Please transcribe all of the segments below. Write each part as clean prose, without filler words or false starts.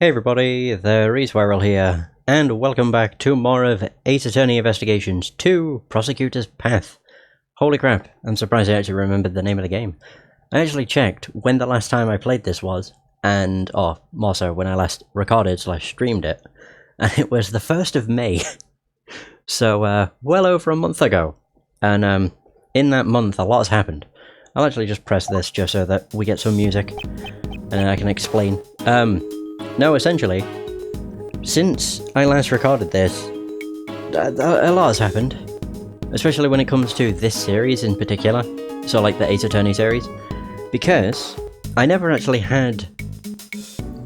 Hey everybody, the Reeswirl here, and welcome back to more of Ace Attorney Investigations 2 Prosecutor's Path. Holy crap, I'm surprised I actually remembered the name of the game. I actually checked when the last time I played this was, and, more so, when I last recorded/streamed it, and it was the 1st of May. So, well over a month ago. And, in that month, a lot has happened. I'll actually just press this just so that we get some music, and I can explain. No, essentially, since I last recorded this, a lot has happened. Especially when it comes to this series in particular, so like the Ace Attorney series. Because I never actually had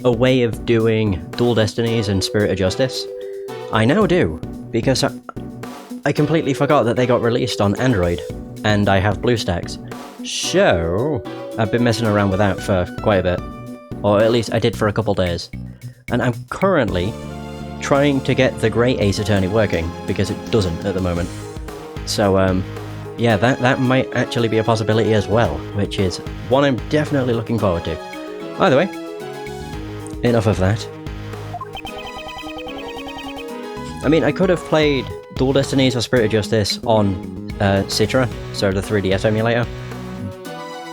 a way of doing Dual Destinies and Spirit of Justice. I now do, because I completely forgot that they got released on Android, and I have BlueStacks. So, I've been messing around with that for quite a bit. Or at least I did for a couple days. And I'm currently trying to get the Great Ace Attorney working, because it doesn't at the moment. So, yeah, that might actually be a possibility as well, which is one I'm definitely looking forward to. Either way, enough of that. I mean, I could have played Dual Destinies or Spirit of Justice on Citra, so the 3DS emulator,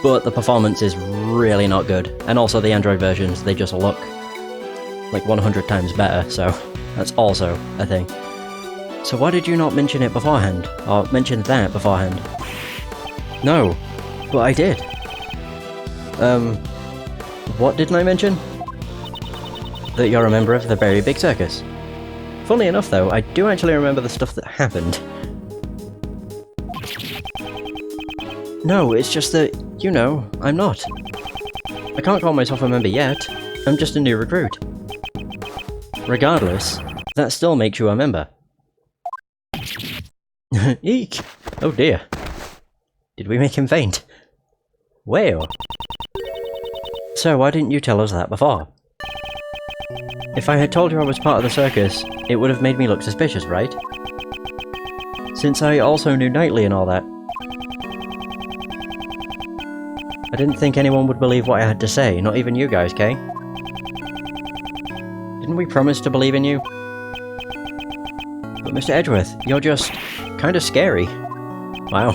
but the performance is really not good, and also the Android versions, they just look like 100 times better, so that's also a thing. So why did you not mention it beforehand? Or mention that beforehand? No, but I did. What didn't I mention? That you're a member of the Very Big Circus. Funnily enough though, I do actually remember the stuff that happened. No, it's just that, you know, I'm not. I can't call myself a member yet. I'm just a new recruit. Regardless, that still makes you a member. Eek! Oh dear. Did we make him faint? Well. So why didn't you tell us that before? If I had told you I was part of the circus, it would have made me look suspicious, right? Since I also knew Knightley and all that. I didn't think anyone would believe what I had to say, not even you guys, Kay. Didn't we promise to believe in you? But Mr. Edgeworth, you're just kind of scary. Wow.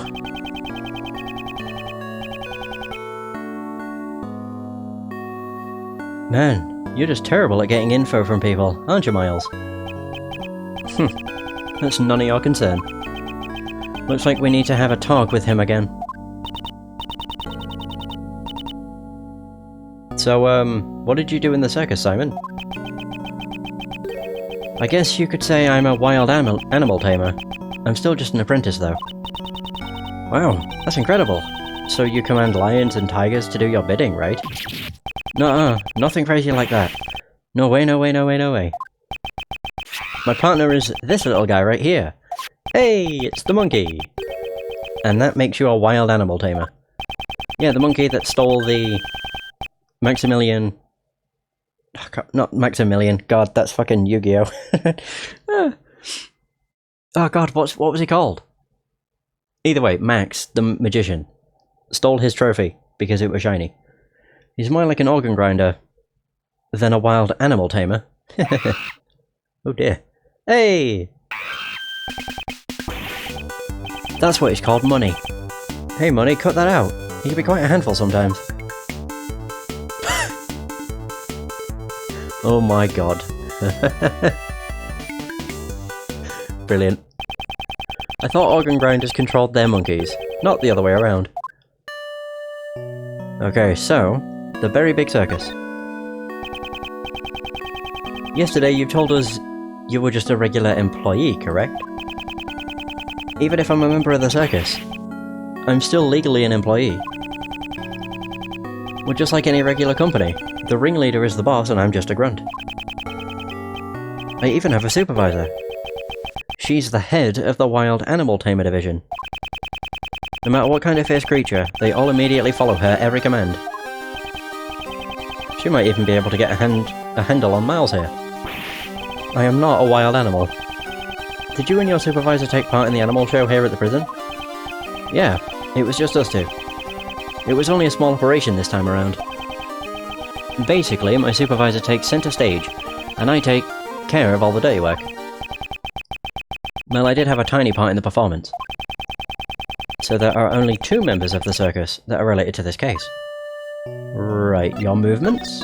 Man, you're just terrible at getting info from people, aren't you, Miles? That's none of your concern. Looks like we need to have a talk with him again. So, what did you do in the circus, Simon? I guess you could say I'm a wild animal tamer. I'm still just an apprentice, though. Wow, that's incredible. So you command lions and tigers to do your bidding, right? Nuh-uh, nothing crazy like that. No way, no way, no way, no way. My partner is this little guy right here. Hey, it's the monkey! And that makes you a wild animal tamer. Yeah, the monkey that stole the Maximilian... Not Maximilian, god, that's fucking Yu-Gi-Oh! Oh god, what was he called? Either way, Max, the magician, stole his trophy because it was shiny. He's more like an organ grinder than a wild animal tamer. Oh dear. Hey! That's what he's called, Money. Hey Money, cut that out. He can be quite a handful sometimes. Oh my god. Brilliant. I thought organ grinders controlled their monkeys, not the other way around. Okay, so, the Very Big Circus. Yesterday you told us you were just a regular employee, correct? Even if I'm a member of the circus, I'm still legally an employee. Well, just like any regular company, the ringleader is the boss and I'm just a grunt. I even have a supervisor. She's the head of the Wild Animal Tamer Division. No matter what kind of fierce creature, they all immediately follow her every command. She might even be able to get a handle on Miles here. I am not a wild animal. Did you and your supervisor take part in the animal show here at the prison? Yeah, it was just us two. It was only a small operation this time around. Basically, my supervisor takes center stage, and I take care of all the dirty work. Well, I did have a tiny part in the performance. So there are only 2 members of the circus that are related to this case. Right, your movements?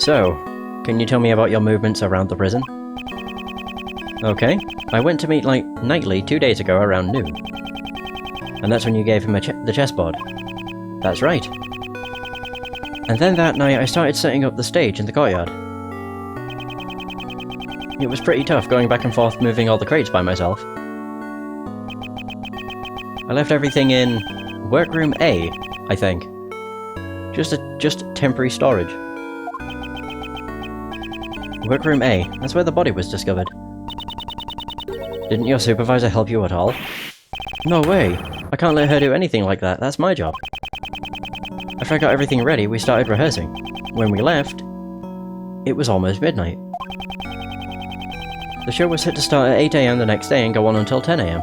So, can you tell me about your movements around the prison? Okay, I went to meet Knightley 2 days ago around noon. And that's when you gave him the chessboard. That's right. And then that night I started setting up the stage in the courtyard. It was pretty tough going back and forth moving all the crates by myself. I left everything in Workroom A, I think. Just temporary storage. Workroom A, that's where the body was discovered. Didn't your supervisor help you at all? No way! I can't let her do anything like that, that's my job. After I got everything ready, we started rehearsing. When we left, it was almost midnight. The show was set to start at 8 AM the next day and go on until 10 AM.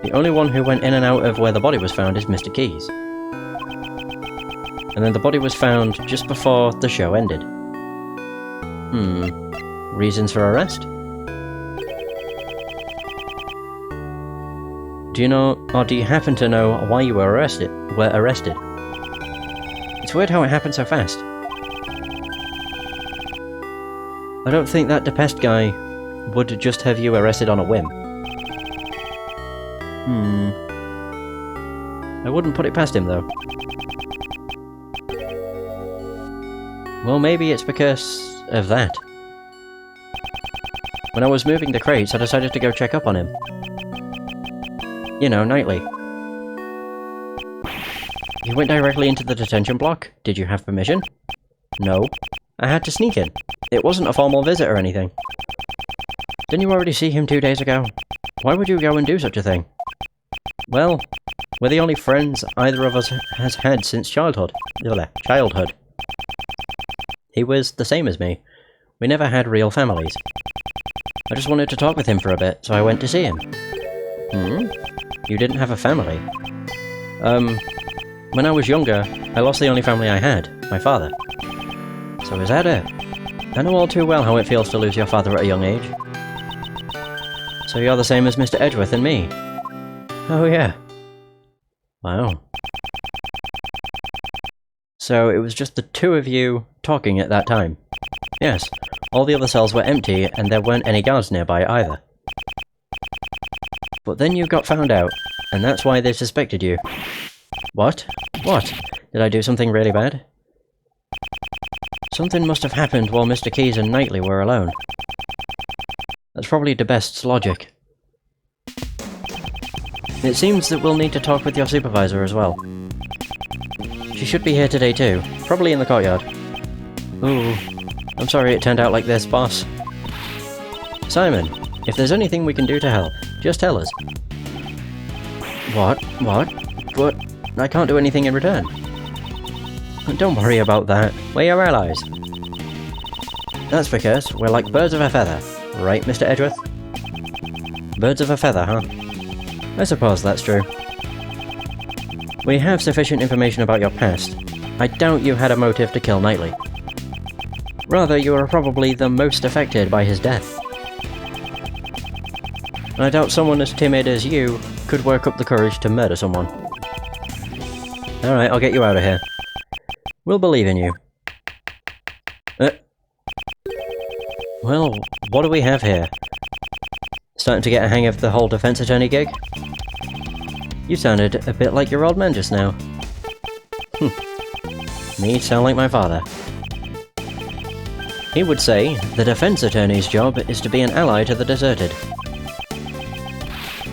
The only one who went in and out of where the body was found is Mr. Keys. And then the body was found just before the show ended. Reasons for arrest? Do you know, or do you happen to know why you were arrested? It's weird how it happened so fast. I don't think that DePest guy would just have you arrested on a whim. I wouldn't put it past him, though. Well, maybe it's because of that. When I was moving the crates, I decided to go check up on him. You know, Knightley. You went directly into the detention block? Did you have permission? No. I had to sneak in. It wasn't a formal visit or anything. Didn't you already see him 2 days ago? Why would you go and do such a thing? Well, we're the only friends either of us has had since childhood. He was the same as me. We never had real families. I just wanted to talk with him for a bit, so I went to see him. You didn't have a family? When I was younger, I lost the only family I had, my father. So is that it? I know all too well how it feels to lose your father at a young age. So you're the same as Mr. Edgeworth and me? Oh yeah. Wow. So it was just the 2 of you talking at that time? Yes, all the other cells were empty and there weren't any guards nearby either. But then you got found out, and that's why they suspected you. What? What? Did I do something really bad? Something must have happened while Mr. Keys and Knightley were alone. That's probably DeBest's logic. It seems that we'll need to talk with your supervisor as well. She should be here today too, probably in the courtyard. Ooh, I'm sorry it turned out like this, boss. Simon, if there's anything we can do to help, just tell us. What? But I can't do anything in return. Don't worry about that, we're your allies. That's because we're like birds of a feather, right, Mr. Edgeworth? Birds of a feather, huh? I suppose that's true. We have sufficient information about your past. I doubt you had a motive to kill Knightley. Rather, you are probably the most affected by his death. I doubt someone as timid as you could work up the courage to murder someone. Alright, I'll get you out of here. We'll believe in you. Well, what do we have here? Starting to get a hang of the whole defense attorney gig? You sounded a bit like your old man just now. Me sound like my father. He would say, the defense attorney's job is to be an ally to the deserted.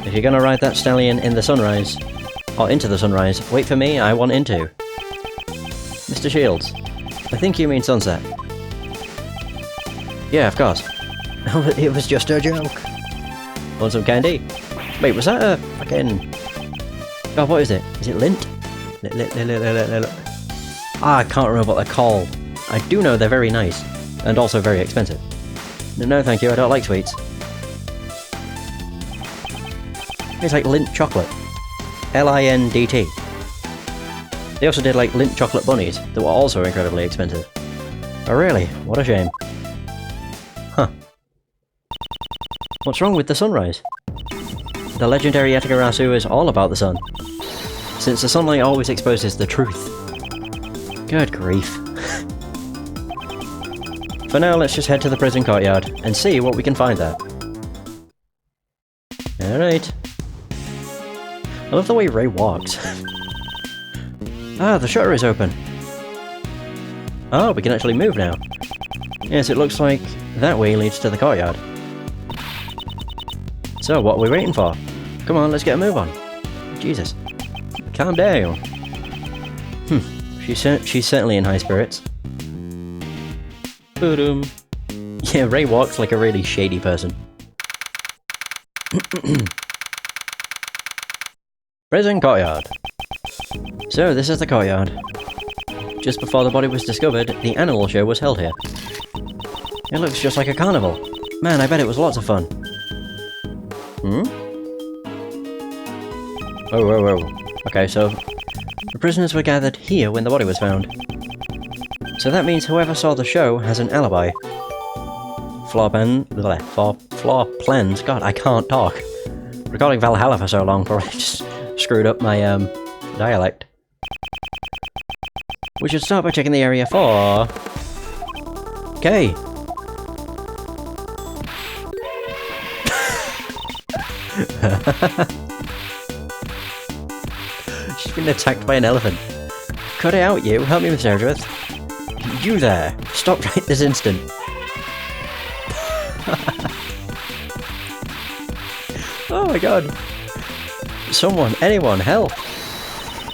If you're gonna ride that stallion in the sunrise, or into the sunrise, wait for me, I want into. Mr. Shields, I think you mean sunset. Yeah, of course. It was just a joke. Want some candy? Wait, was that a fucking... Oh, what is it? Is it lint? I can't remember what they're called. I do know they're very nice, and also very expensive. No thank you, I don't like sweets. It's like lint chocolate. L-I-N-D-T. They also did like Lindt chocolate bunnies that were also incredibly expensive. Oh really? What a shame. Huh. What's wrong with the sunrise? The legendary Yatagarasu is all about the sun, since the sunlight always exposes the truth. Good grief. For now, let's just head to the prison courtyard and see what we can find there. Alright. I love the way Ray walks. Ah, the shutter is open. Oh, we can actually move now. Yes, it looks like that way leads to the courtyard. So, what are we waiting for? Come on, let's get a move on. Jesus. Calm down. She's certainly in high spirits. Boom. Yeah, Ray walks like a really shady person. Prison courtyard. So, this is the courtyard. Just before the body was discovered, the animal show was held here. It looks just like a carnival. Man, I bet it was lots of fun. Whoa. Okay, so the prisoners were gathered here when the body was found. So that means whoever saw the show has an alibi. Floor plans. God, I can't talk. Recording Valhalla for so long probably just screwed up my dialect. We should start by checking the area for... Okay. She's been attacked by an elephant. Cut it out, you. Help me, Mr. Edgeworth. You there. Stop right this instant. Oh my god. Someone, anyone, help.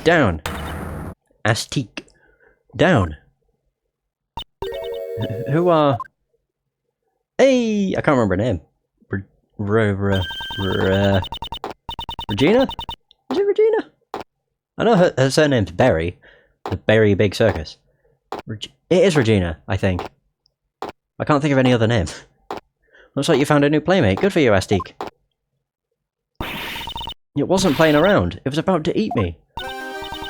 Down. Astique. Down. Who are... Hey! I can't remember her name. Regina? Is it Regina? I know her surname's Berry. The Berry Big Circus. It is Regina, I think. I can't think of any other name. Looks like you found a new playmate. Good for you, Astique. It wasn't playing around. It was about to eat me.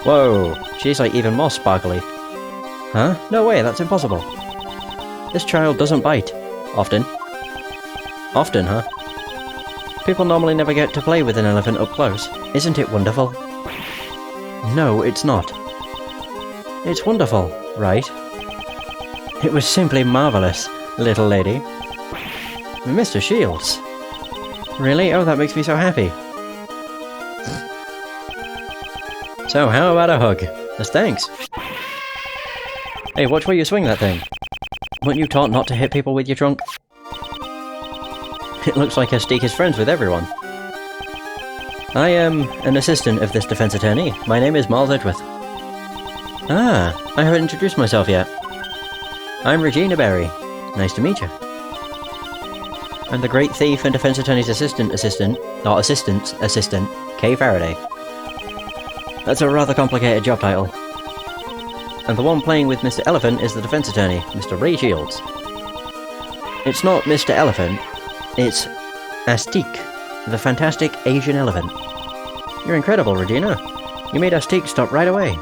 Whoa, she's like even more sparkly. Huh? No way, that's impossible. This child doesn't bite. Often. Often, huh? People normally never get to play with an elephant up close. Isn't it wonderful? No, it's not. It's wonderful, right? It was simply marvelous, little lady. Mr. Shields. Really? Oh, that makes me so happy. So, how about a hug? As thanks. Hey, watch where you swing that thing. Weren't you taught not to hit people with your trunk? It looks like Astique is friends with everyone. I am an assistant of this defense attorney. My name is Miles Edgeworth. Ah, I haven't introduced myself yet. I'm Regina Berry. Nice to meet you. I'm the great thief and defense attorney's assistant, Kay Faraday. That's a rather complicated job title. And the one playing with Mr. Elephant is the defense attorney, Mr. Ray Shields. It's not Mr. Elephant, it's Astique, the fantastic Asian elephant. You're incredible, Regina. You made Astique stop right away.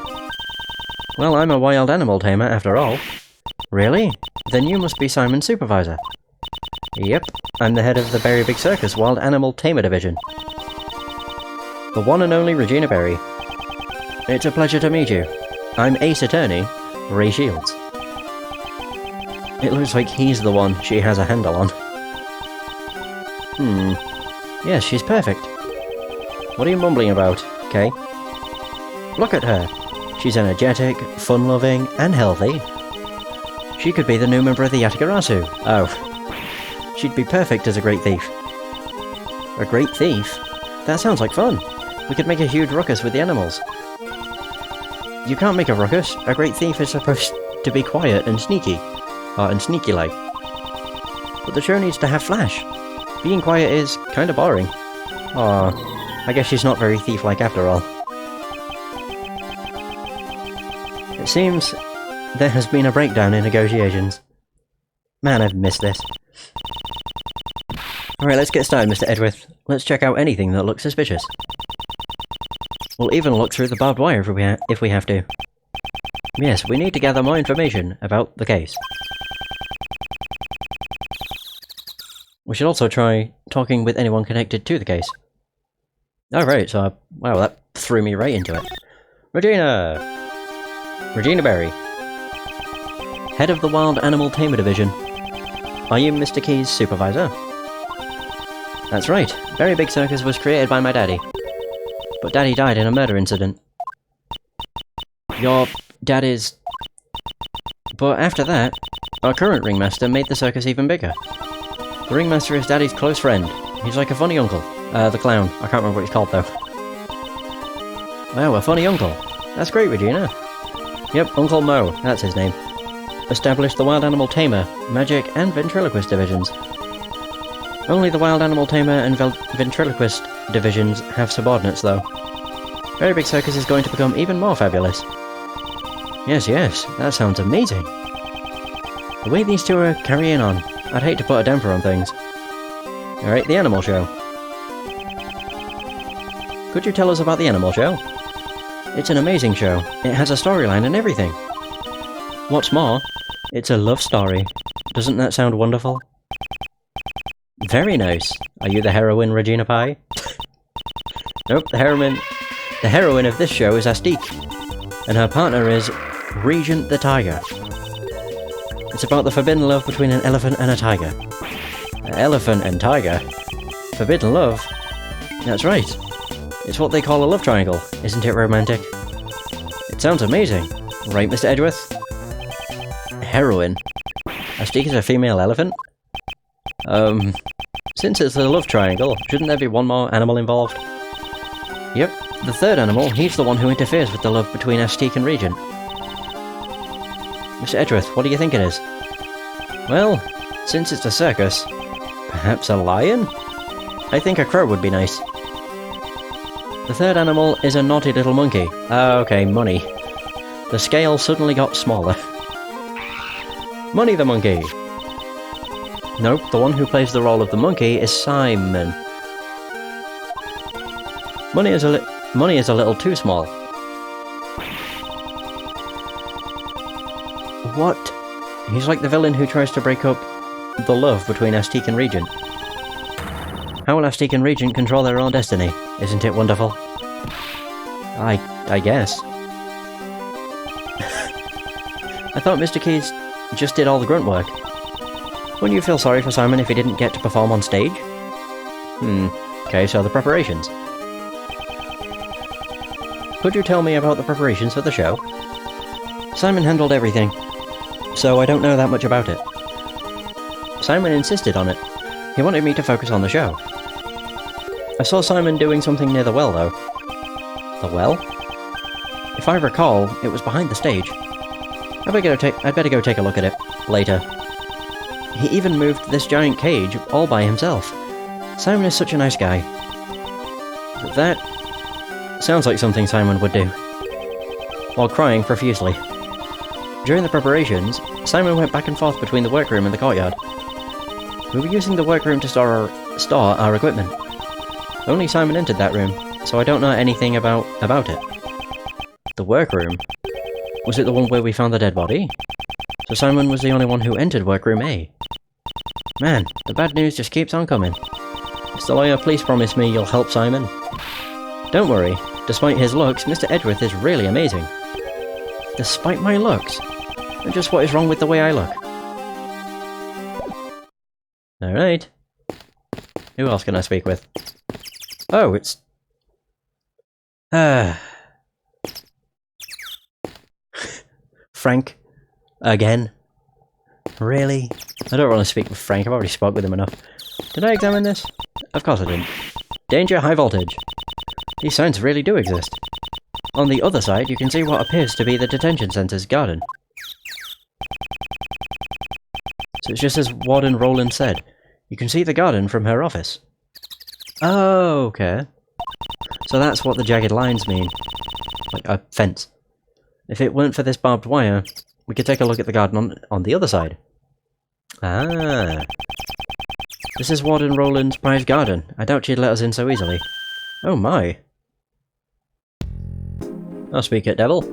Well, I'm a wild animal tamer after all. Really? Then you must be Simon's supervisor. Yep, I'm the head of the Berry Big Circus Wild Animal Tamer Division. The one and only Regina Berry. It's a pleasure to meet you. I'm Ace Attorney, Ray Shields. It looks like he's the one she has a handle on. Yes, she's perfect. What are you mumbling about, Kay? Look at her. She's energetic, fun-loving, and healthy. She could be the new member of the Yatagarasu. Oh. She'd be perfect as a great thief. A great thief? That sounds like fun. We could make a huge ruckus with the animals. You can't make a ruckus. A great thief is supposed to be quiet and sneaky. And sneaky-like. But the show needs to have flash. Being quiet is kinda boring. Aw, I guess she's not very thief-like after all. It seems there has been a breakdown in negotiations. Man, I've missed this. Alright, let's get started, Mr. Edgeworth. Let's check out anything that looks suspicious. We'll even look through the barbed wire if we have to. Yes, we need to gather more information about the case. We should also try talking with anyone connected to the case. Alright, so wow, that threw me right into it. Regina! Regina Berry. Head of the Wild Animal Tamer Division. Are you Mr. Key's supervisor? That's right. Very Big Circus was created by my daddy. But daddy died in a murder incident. Your dad is... But after that, our current ringmaster made the circus even bigger. The ringmaster is daddy's close friend. He's like a funny uncle. The clown. I can't remember what he's called though. Wow, a funny uncle. That's great, Regina. Yep, Uncle Mo. That's his name. Established the Wild Animal Tamer, Magic and Ventriloquist divisions. Only the Wild Animal Tamer and Ventriloquist divisions have subordinates though. Very Big Circus is going to become even more fabulous. Yes, yes, that sounds amazing. The way these two are carrying on, I'd hate to put a damper on things. Alright, the animal show. Could you tell us about the animal show? It's an amazing show. It has a storyline and everything. What's more, it's a love story. Doesn't that sound wonderful? Very nice. Are you the heroine, Regina Pie? Nope, the heroine of this show is Astique. And her partner is Regent the Tiger. It's about the forbidden love between an elephant and a tiger. An elephant and tiger? Forbidden love? That's right. It's what they call a love triangle. Isn't it romantic? It sounds amazing. Right, Mr. Edgeworth? Heroine? Astique is a female elephant? Since it's a love triangle, shouldn't there be one more animal involved? Yep, the third animal, he's the one who interferes with the love between Astique and Regent. Mr. Edgeworth, what do you think it is? Well, since it's a circus, perhaps a lion? I think a crow would be nice. The third animal is a naughty little monkey. Okay, Money. The scale suddenly got smaller. Money the monkey! Nope, the one who plays the role of the monkey is Simon. Money is a little too small. What? He's like the villain who tries to break up the love between Astique and Regent. How will Astique and Regent control their own destiny? Isn't it wonderful? I guess. I thought Mr. Keys just did all the grunt work. Wouldn't you feel sorry for Simon if he didn't get to perform on stage? Okay, so the preparations. Could you tell me about the preparations for the show? Simon handled everything, so I don't know that much about it. Simon insisted on it. He wanted me to focus on the show. I saw Simon doing something near the well, though. The well? If I recall, it was behind the stage. I'd better go take a look at it later. He even moved this giant cage all by himself. Simon is such a nice guy. But that sounds like something Simon would do. While crying profusely. During the preparations, Simon went back and forth between the workroom and the courtyard. We were using the workroom to store our equipment. Only Simon entered that room, so I don't know anything about it. The workroom? Was it the one where we found the dead body? So Simon was the only one who entered workroom A. Man, the bad news just keeps on coming. Mr. Lawyer, please promise me you'll help Simon. Don't worry, despite his looks, Mr. Edgeworth is really amazing. Despite my looks? And just what is wrong with the way I look? Alright. Who else can I speak with? Oh, it's... Frank? Again? Really? I don't want to speak with Frank, I've already spoke with him enough. Did I examine this? Of course I didn't. Danger, high voltage. These signs really do exist. On the other side, you can see what appears to be the detention center's garden. So it's just as Warden Rowland said. You can see the garden from her office. Oh, okay. So that's what the jagged lines mean. Like a fence. If it weren't for this barbed wire, we could take a look at the garden on the other side. Ah. This is Warden Rowland's private garden. I doubt she'd let us in so easily. Oh my. I'll speak it, devil.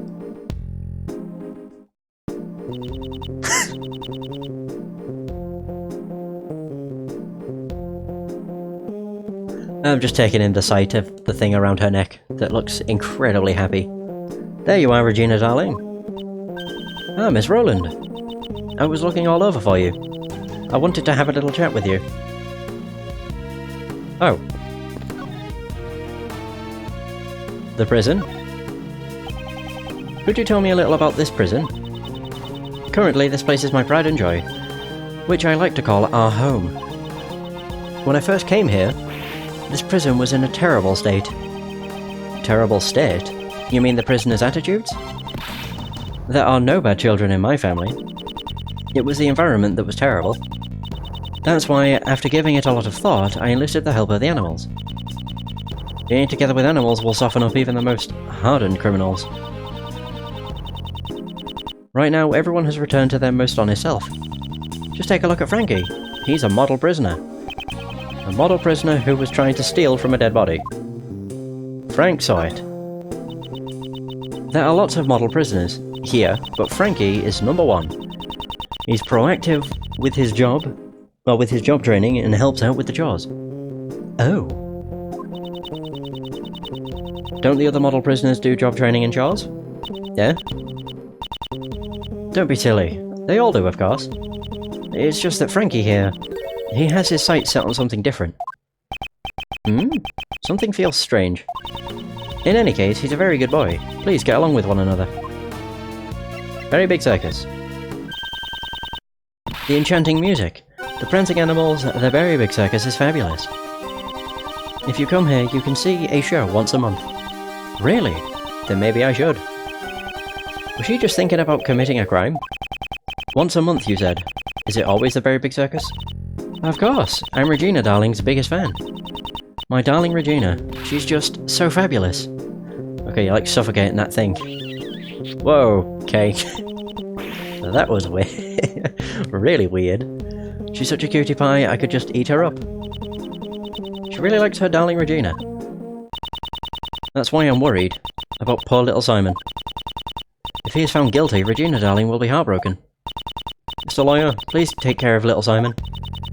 I'm just taking in the sight of the thing around her neck that looks incredibly happy. There you are, Regina, darling. Ah, Miss Rowland. I was looking all over for you. I wanted to have a little chat with you. Oh. The prison? Could you tell me a little about this prison? Currently, this place is my pride and joy, which I like to call our home. When I first came here, this prison was in a terrible state. Terrible state? You mean the prisoner's attitudes? There are no bad children in my family. It was the environment that was terrible. That's why, after giving it a lot of thought, I enlisted the help of the animals. Being together with animals will soften up even the most hardened criminals. Right now, everyone has returned to their most honest self. Just take a look at Frankie. He's a model prisoner. A model prisoner who was trying to steal from a dead body. Frank saw it. There are lots of model prisoners here, but Frankie is number one. He's proactive with his job, with his job training, and helps out with the chores. Oh. Don't the other model prisoners do job training and chores? Yeah? Don't be silly. They all do, of course. It's just that Frankie here, he has his sights set on something different. Something feels strange. In any case, he's a very good boy. Please get along with one another. Very big circus. The enchanting music. The prancing animals, the very big circus is fabulous. If you come here, you can see a show once a month. Really? Then maybe I should. Was she just thinking about committing a crime? Once a month, you said. Is it always the very big circus? Of course, I'm Regina Darling's biggest fan. My darling Regina, she's just so fabulous. Okay, you're like suffocating that thing. Whoa, okay. That was weird. Really weird. She's such a cutie pie, I could just eat her up. She really likes her darling Regina. That's why I'm worried about poor little Simon. If he is found guilty, Regina Darling will be heartbroken. Mr. Lawyer, please take care of little Simon.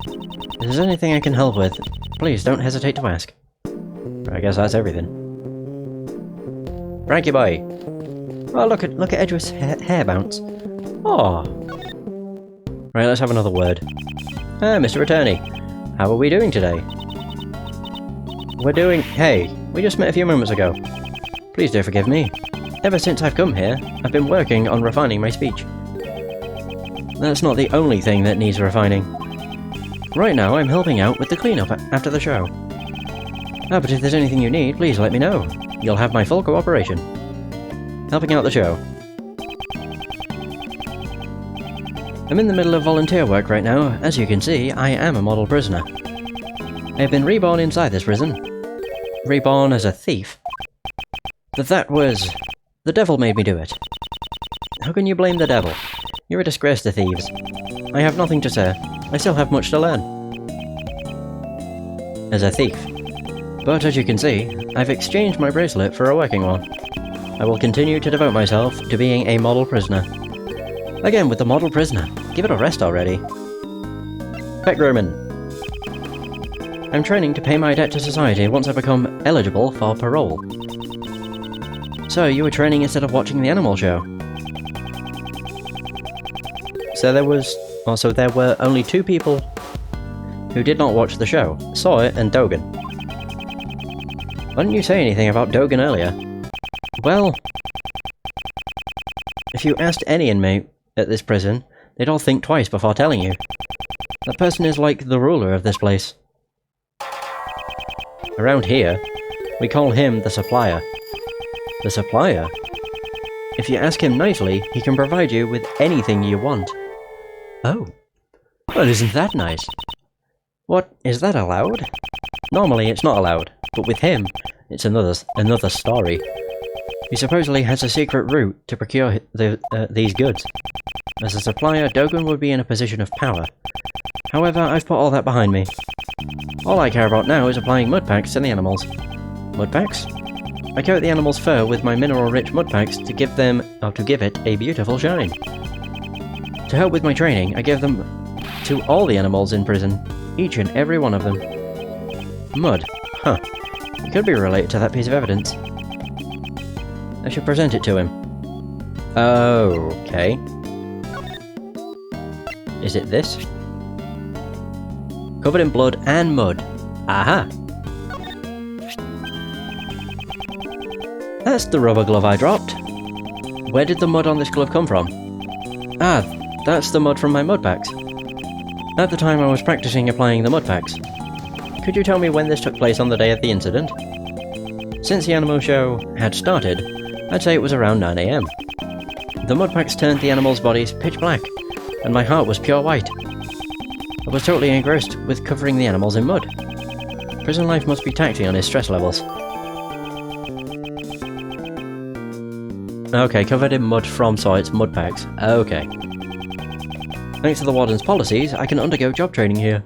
If there's anything I can help with, please don't hesitate to ask. I guess that's everything. Frankie boy! Oh, look at Edgeworth's hair bounce. Oh. Right, let's have another word. Ah, Mr. Attorney. How are we doing today? We're doing... Hey, we just met a few moments ago. Please do forgive me. Ever since I've come here, I've been working on refining my speech. That's not the only thing that needs refining. Right now, I'm helping out with the cleanup after the show. Ah, but if there's anything you need, please let me know. You'll have my full cooperation. Helping out the show. I'm in the middle of volunteer work right now. As you can see, I am a model prisoner. I have been reborn inside this prison. Reborn as a thief. But that was... The devil made me do it. How can you blame the devil? You're a disgrace to thieves. I have nothing to say. I still have much to learn. As a thief. But as you can see, I've exchanged my bracelet for a working one. I will continue to devote myself to being a model prisoner. Again with the model prisoner. Give it a rest already. Pet grooming. I'm training to pay my debt to society once I become eligible for parole. So you were training instead of watching the animal show? So there were only two people who did not watch the show. Saw it and Dogan. Why didn't you say anything about Dogan earlier? Well, if you asked any inmate at this prison, they'd all think twice before telling you. That person is like the ruler of this place. Around here, we call him the supplier. The supplier? If you ask him nicely, he can provide you with anything you want. Oh. Well, isn't that nice? What, is that allowed? Normally it's not allowed, but with him, it's another story. He supposedly has a secret route to procure these goods. As a supplier, Dogan would be in a position of power. However, I've put all that behind me. All I care about now is applying mud packs to the animals. Mud packs? I coat the animal's fur with my mineral-rich mud packs to give it a beautiful shine. To help with my training, I give them to all the animals in prison, each and every one of them. Mud. Huh. It could be related to that piece of evidence. I should present it to him. Okay. Is it this? Covered in blood and mud. Aha! That's the rubber glove I dropped. Where did the mud on this glove come from? Ah, that's the mud from my mud packs. At the time I was practicing applying the mud packs. Could you tell me when this took place on the day of the incident? Since the animal show had started, I'd say it was around 9 AM. The mud packs turned the animals' bodies pitch black, and my heart was pure white. I was totally engrossed with covering the animals in mud. Prison life must be taxing on his stress levels. Okay, covered in mud from, so it's mud packs. Okay. Thanks to the warden's policies, I can undergo job training here.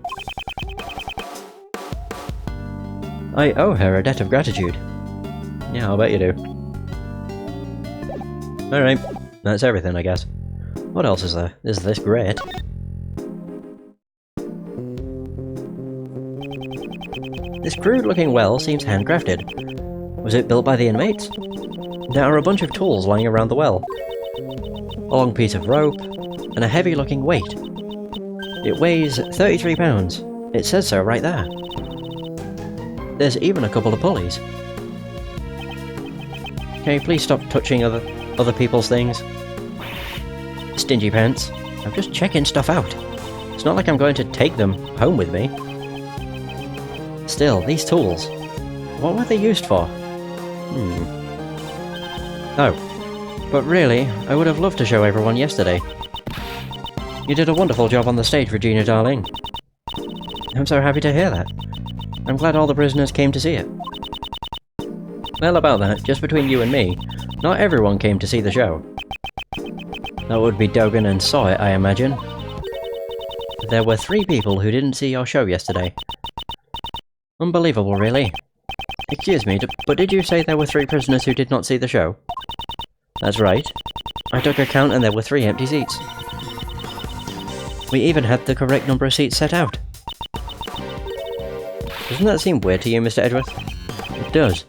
I owe her a debt of gratitude. Yeah, I'll bet you do. Alright, that's everything, I guess. What else is there? Is this great? This crude-looking well seems handcrafted. Was it built by the inmates? There are a bunch of tools lying around the well. A long piece of rope, and a heavy-looking weight. It weighs 33 pounds. It says so right there. There's even a couple of pulleys. Can you please stop touching other people's things? Stingy pants. I'm just checking stuff out. It's not like I'm going to take them home with me. Still, these tools. What were they used for? Oh. But really, I would have loved to show everyone yesterday. You did a wonderful job on the stage, Regina darling. I'm so happy to hear that. I'm glad all the prisoners came to see it. Well, about that, just between you and me, not everyone came to see the show. That would be Dogan and saw it, I imagine. There were 3 people who didn't see your show yesterday. Unbelievable, really. Excuse me, but did you say there were 3 prisoners who did not see the show? That's right. I took a count and there were 3 empty seats. We even had the correct number of seats set out. Doesn't that seem weird to you, Mr. Edgeworth? It does.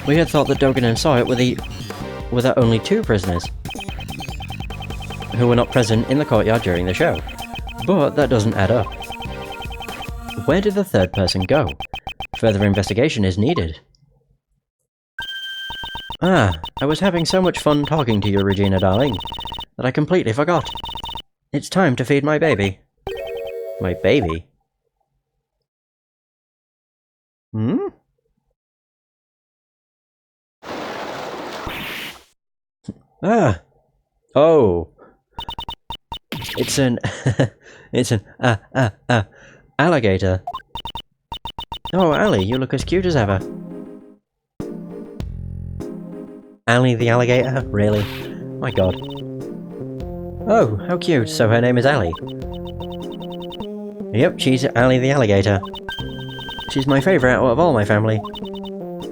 We had thought that Dogan and Sawyer were the only 2 prisoners who were not present in the courtyard during the show. But that doesn't add up. Where did the 3rd person go? Further investigation is needed. Ah, I was having so much fun talking to you, Regina darling, that I completely forgot. It's time to feed my baby. My baby? Hmm? Ah! Oh! It's an... it's an... alligator. Oh, Allie, you look as cute as ever. Allie the alligator? Really? My god. Oh, how cute. So her name is Allie. Yep, she's Allie the alligator. She's my favourite out of all my family.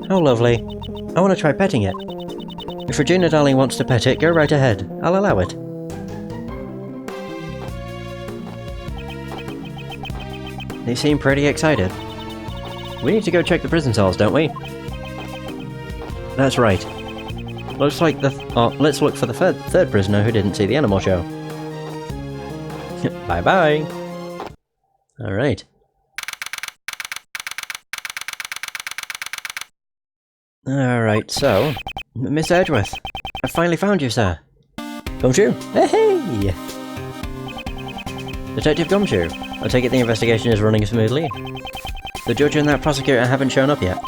How lovely. I want to try petting it. If Regina darling wants to pet it, go right ahead. I'll allow it. They seem pretty excited. We need to go check the prison cells, don't we? That's right. Looks like let's look for the third prisoner who didn't see the animal show. Bye-bye. Alright. Alright, so... Mr. Edgeworth, I finally found you, sir. Gumshoe? Hey! Detective Gumshoe, I take it the investigation is running smoothly. The judge and that prosecutor haven't shown up yet.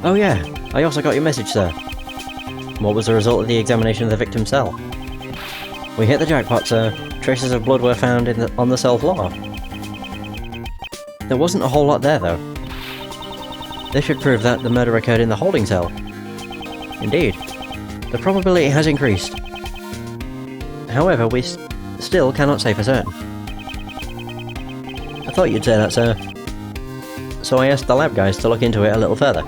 Oh yeah, I also got your message, sir. What was the result of the examination of the victim's cell? We hit the jackpot, sir. Traces of blood were found on the cell floor. There wasn't a whole lot there, though. This should prove that the murder occurred in the holding cell. Indeed. The probability has increased. However, we still cannot say for certain. I thought you'd say that, sir. So I asked the lab guys to look into it a little further.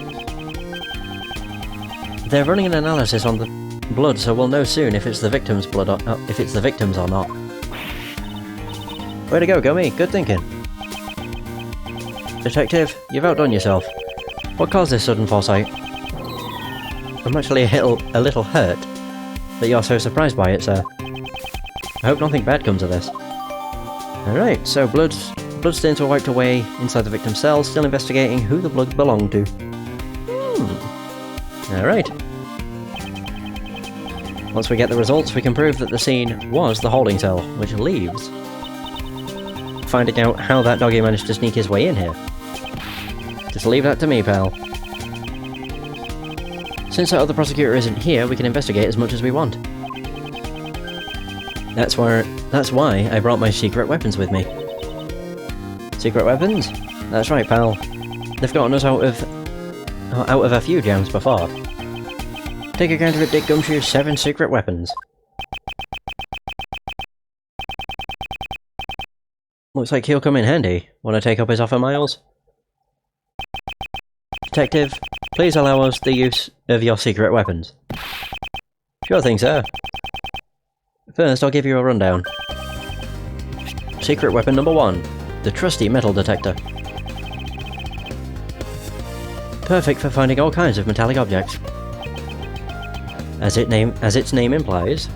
They're running an analysis on the blood, so we'll know soon if it's the victim's blood or if it's the victim's or not. Way to go, Gummy. Good thinking. Detective, you've outdone yourself. What caused this sudden foresight? I'm actually a little hurt that you're so surprised by it, sir. I hope nothing bad comes of this. Alright, so bloodstains were wiped away inside the victim's cell, still investigating who the blood belonged to. Alright. Once we get the results, we can prove that the scene was the holding cell, which leaves finding out how that doggy managed to sneak his way in here. Just leave that to me, pal. Since our other prosecutor isn't here, we can investigate as much as we want. That's why I brought my secret weapons with me. Secret weapons? That's right, pal. They've gotten us out of a few jams before. Take account of it, Dick Gumshoe's 7 secret weapons. Looks like he'll come in handy. Want to take up his offer, Miles? Detective, please allow us the use of your secret weapons. Sure thing, sir. First, I'll give you a rundown. Secret weapon number 1, the trusty metal detector. Perfect for finding all kinds of metallic objects. As its name implies.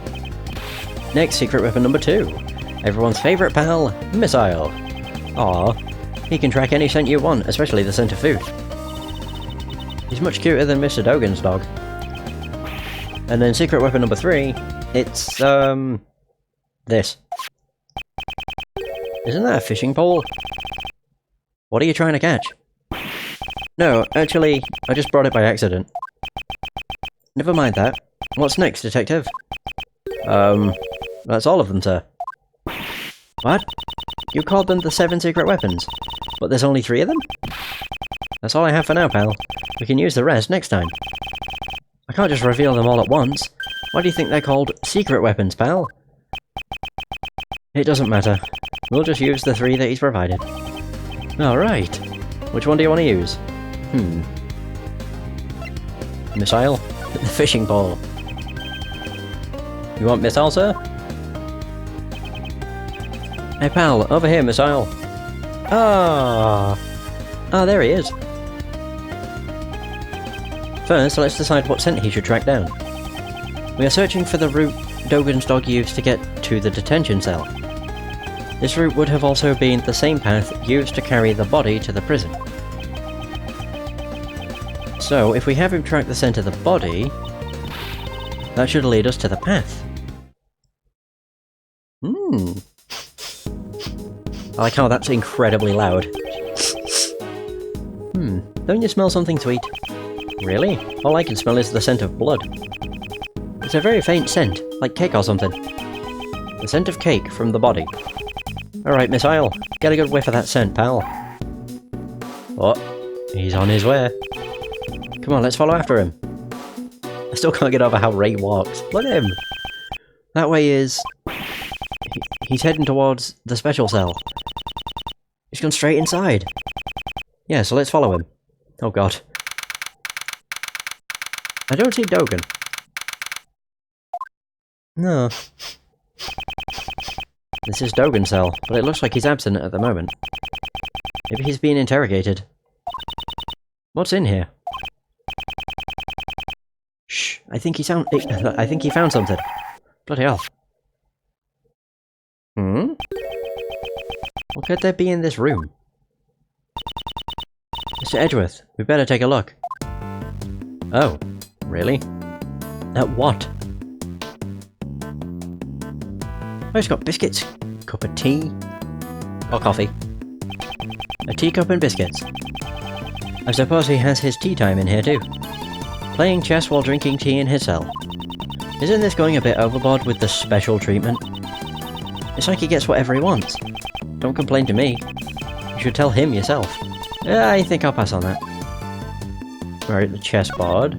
Next, secret weapon number 2, everyone's favourite pal, Missile. Aw, he can track any scent you want, especially the scent of food. He's much cuter than Mr. Dogan's dog. And then secret weapon number 3, it's, this. Isn't that a fishing pole? What are you trying to catch? No, actually, I just brought it by accident. Never mind that. What's next, detective? That's all of them, sir. What? You called them the 7 secret weapons, but there's only 3 of them? That's all I have for now, pal. We can use the rest next time. I can't just reveal them all at once. Why do you think they're called secret weapons, pal? It doesn't matter. We'll just use the 3 that he's provided. Alright. Which one do you want to use? Missile? The fishing pole. You want Missile, sir? Hey pal, over here, Missile. Ah, there he is. First, let's decide what scent he should track down. We are searching for the route Dogan's dog used to get to the detention cell. This route would have also been the same path used to carry the body to the prison. So, if we have him track the scent of the body, that should lead us to the path. I like how that's incredibly loud. Don't you smell something sweet? Really? All I can smell is the scent of blood. It's a very faint scent, like cake or something. The scent of cake from the body. Alright, Missile, get a good whiff of that scent, pal. Oh, he's on his way. Come on, let's follow after him. I still can't get over how Ray walks. Look at him! That way is... He's heading towards the special cell. He's gone straight inside. Yeah, so let's follow him. Oh god. I don't see Dogan. No. This is Dogan's cell, but it looks like he's absent at the moment. Maybe he's being interrogated. What's in here? Shh, I think he found something. Bloody hell. What could there be in this room? Mr. Edgeworth, we better take a look. Oh, really? At what? Oh, he's got biscuits, cup of tea, or coffee. A teacup and biscuits. I suppose he has his tea time in here too. Playing chess while drinking tea in his cell. Isn't this going a bit overboard with the special treatment? It's like he gets whatever he wants. Don't complain to me. You should tell him yourself. Yeah, I think I'll pass on that. Right, the chessboard.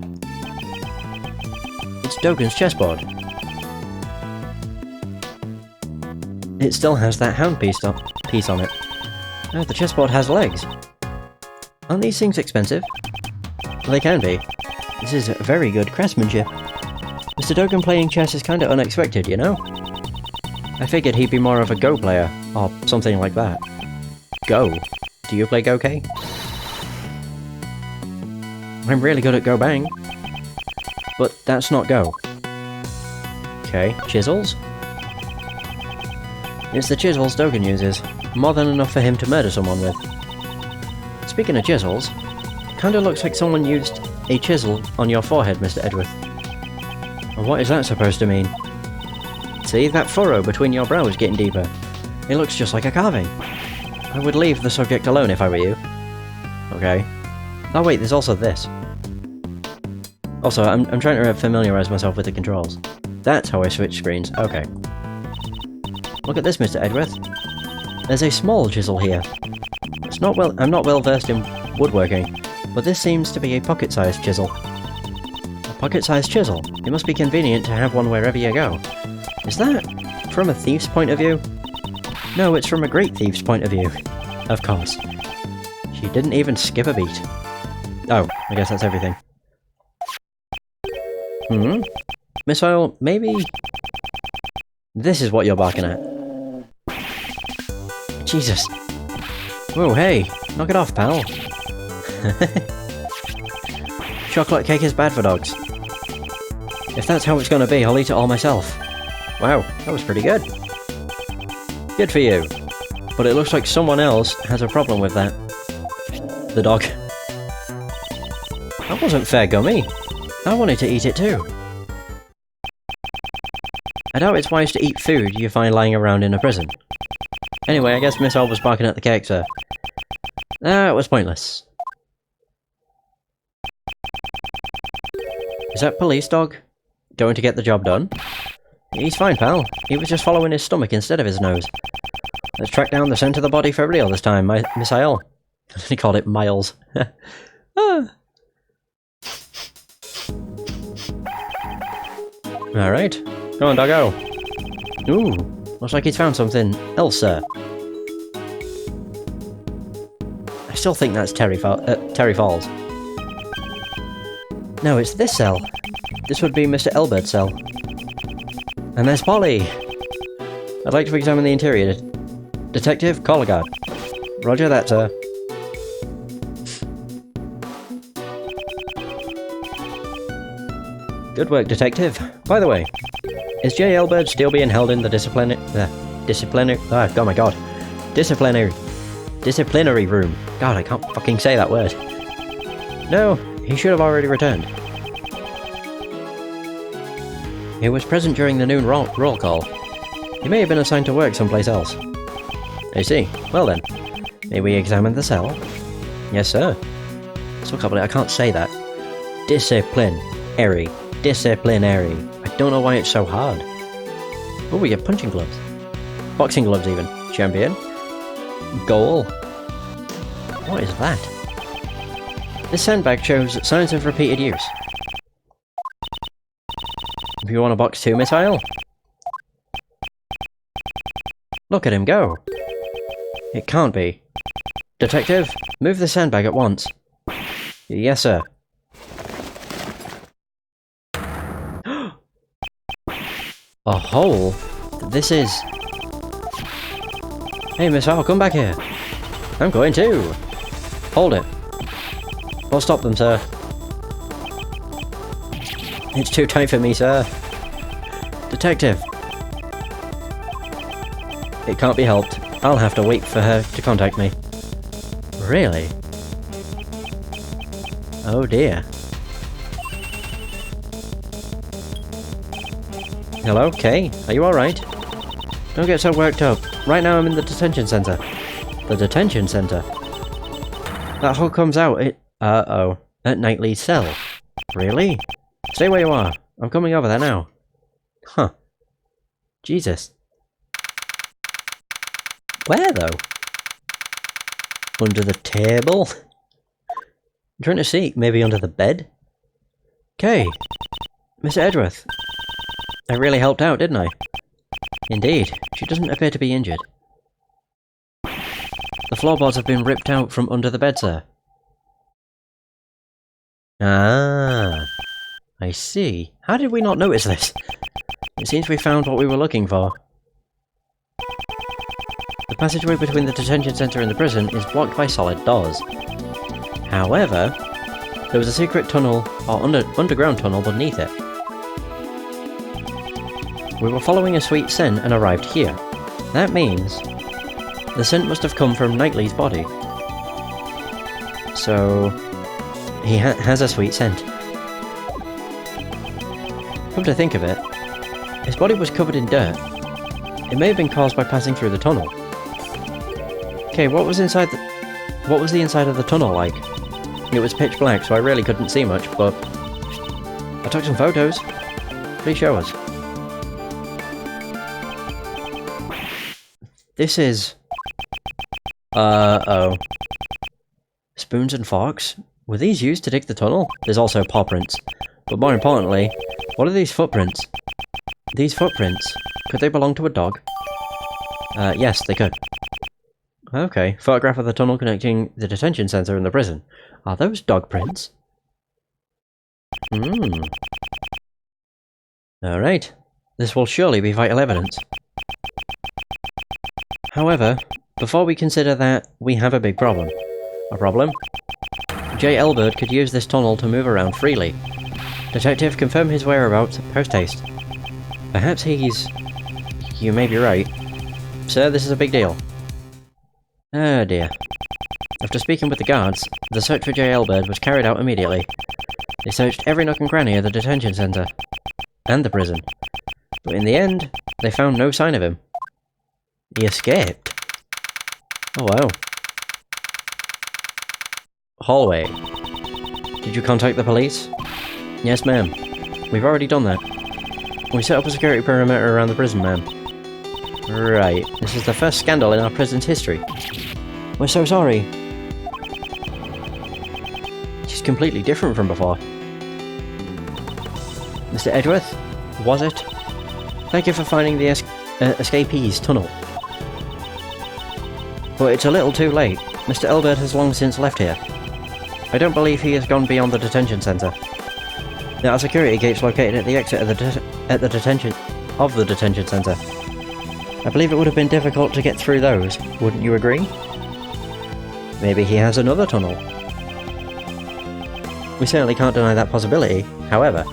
It's Dogan's chessboard. It still has that hound piece on it. Oh, the chessboard has legs. Aren't these things expensive? Well, they can be. This is very good craftsmanship. Mr. Dogan playing chess is kinda unexpected, you know? I figured he'd be more of a Go player, or something like that. Go? Do you play Go, Kay? I'm really good at Go Bang. But that's not Go. Okay, chisels? It's the chisels Dogan uses. More than enough for him to murder someone with. Speaking of chisels, kinda looks like someone used a chisel on your forehead, Mr. Edgeworth. And what is that supposed to mean? See, that furrow between your brows getting deeper. It looks just like a carving. I would leave the subject alone if I were you. Okay. Oh wait, there's also this. Also, I'm trying to familiarise myself with the controls. That's how I switch screens. Okay. Look at this, Mr. Edgeworth. There's a small chisel here. I'm not well versed in woodworking, but this seems to be a pocket-sized chisel. A pocket-sized chisel? It must be convenient to have one wherever you go. Is that from a thief's point of view? No, it's from a great thief's point of view. Of course. She didn't even skip a beat. Oh, I guess that's everything. Missile, maybe? This is what you're barking at. Jesus. Whoa, hey, knock it off, pal. Chocolate cake is bad for dogs. If that's how it's gonna be, I'll eat it all myself. Wow, that was pretty good. Good for you. But it looks like someone else has a problem with that. The dog. That wasn't fair, Gummy. I wanted to eat it too. I doubt it's wise to eat food you find lying around in a prison. Anyway, I guess Miss L was barking at the cake, sir. It was pointless. Is that police dog going to get the job done? He's fine, pal. He was just following his stomach instead of his nose. Let's track down the scent of the body for real this time, Miss L. He called it Miles. Alright. Go on, doggo. Ooh, looks like he's found something else, sir. I still think that's Terry Falls. No, it's this cell. This would be Mr. Elbert's cell. And there's Polly! I'd like to examine the interior. Detective, call a guard. Roger that, sir. Good work, detective. By the way, is J. Elbert still being held in the disciplinary room? God, I can't fucking say that word. No, he should have already returned. He was present during the noon roll call. He may have been assigned to work someplace else. I see. Well then, may we examine the cell? Yes, sir. So I can't say that. Disciplinary. Disciplinary. I don't know why it's so hard. Oh, we get punching gloves. Boxing gloves even. Champion. Goal. What is that? This sandbag shows signs of repeated use. If you want a box too, Miss Isle? Look at him go. It can't be. Detective, move the sandbag at once. Yes, sir. A hole? This is... Hey, Miss Isle, come back here. I'm going too. Hold it. We'll stop them, sir. It's too tight for me, sir. Detective. It can't be helped. I'll have to wait for her to contact me. Really? Oh dear. Hello, Kay? Are you alright? Don't get so worked up. Right now I'm in the detention center. The detention center? That hole comes out at Knightley's cell. Really? Stay where you are. I'm coming over there now. Huh. Jesus. Where, though? Under the table? I'm trying to see. Maybe under the bed? Okay. Mr. Edgeworth. I really helped out, didn't I? Indeed. She doesn't appear to be injured. The floorboards have been ripped out from under the bed, sir. Ah, I see. How did we not notice this? It seems we found what we were looking for. The passageway between the detention center and the prison is blocked by solid doors. However, there was a secret tunnel, or underground tunnel, beneath it. We were following a sweet scent and arrived here. That means the scent must have come from Knightley's body. So he has a sweet scent. Come to think of it, his body was covered in dirt. It may have been caused by passing through the tunnel. Okay, what was the inside of the tunnel like? It was pitch black, so I really couldn't see much, but I took some photos. Please show us. This is... oh. Spoons and forks? Were these used to dig the tunnel? There's also paw prints. But more importantly, what are these footprints? These footprints, could they belong to a dog? Yes, they could. Okay, photograph of the tunnel connecting the detention center and the prison. Are those dog prints? Alright, this will surely be vital evidence. However, before we consider that, we have a big problem. A problem? J. Elbert could use this tunnel to move around freely. Detective, confirm his whereabouts post-haste. Perhaps he's... You may be right. Sir, this is a big deal. Oh dear. After speaking with the guards, the search for J. Elbert was carried out immediately. They searched every nook and cranny of the detention center. And the prison. But in the end, they found no sign of him. He escaped. Oh wow. Hallway. Did you contact the police? Yes, ma'am. We've already done that. We set up a security perimeter around the prison, ma'am. Right. This is the first scandal in our prison's history. We're so sorry. She's completely different from before. Mr. Edgeworth? Was it? Thank you for finding the escapee's tunnel. But it's a little too late. Mr. Elbert has long since left here. I don't believe he has gone beyond the detention center. There are security gates located at the exit of the detention center. I believe it would have been difficult to get through those, wouldn't you agree? Maybe he has another tunnel. We certainly can't deny that possibility, however.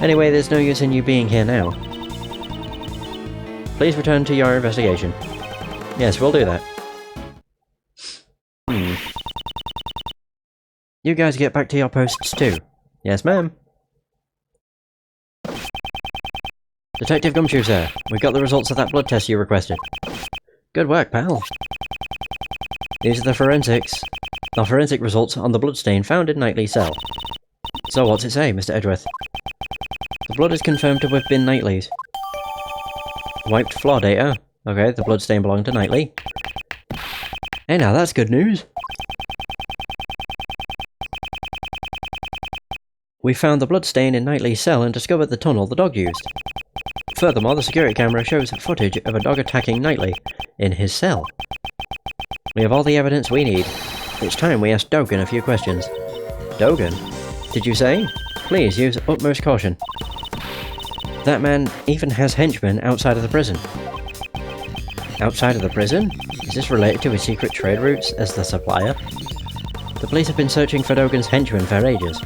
Anyway, there's no use in you being here now. Please return to your investigation. Yes, we'll do that. You guys get back to your posts too. Yes, ma'am. Detective Gumshoe, sir. We got the results of that blood test you requested. Good work, pal. These are the forensic results on the bloodstain found in Knightley's cell. So what's it say, Mr. Edgeworth? The blood is confirmed to have been Knightley's. Wiped floor data. Okay, the bloodstain belonged to Knightley. Hey now, that's good news. We found the bloodstain in Knightley's cell and discovered the tunnel the dog used. Furthermore, the security camera shows footage of a dog attacking Knightley in his cell. We have all the evidence we need. It's time we ask Dogan a few questions. Dogan? Did you say? Please use utmost caution. That man even has henchmen outside of the prison. Outside of the prison? Is this related to his secret trade routes as the supplier? The police have been searching for Dogan's henchmen for ages.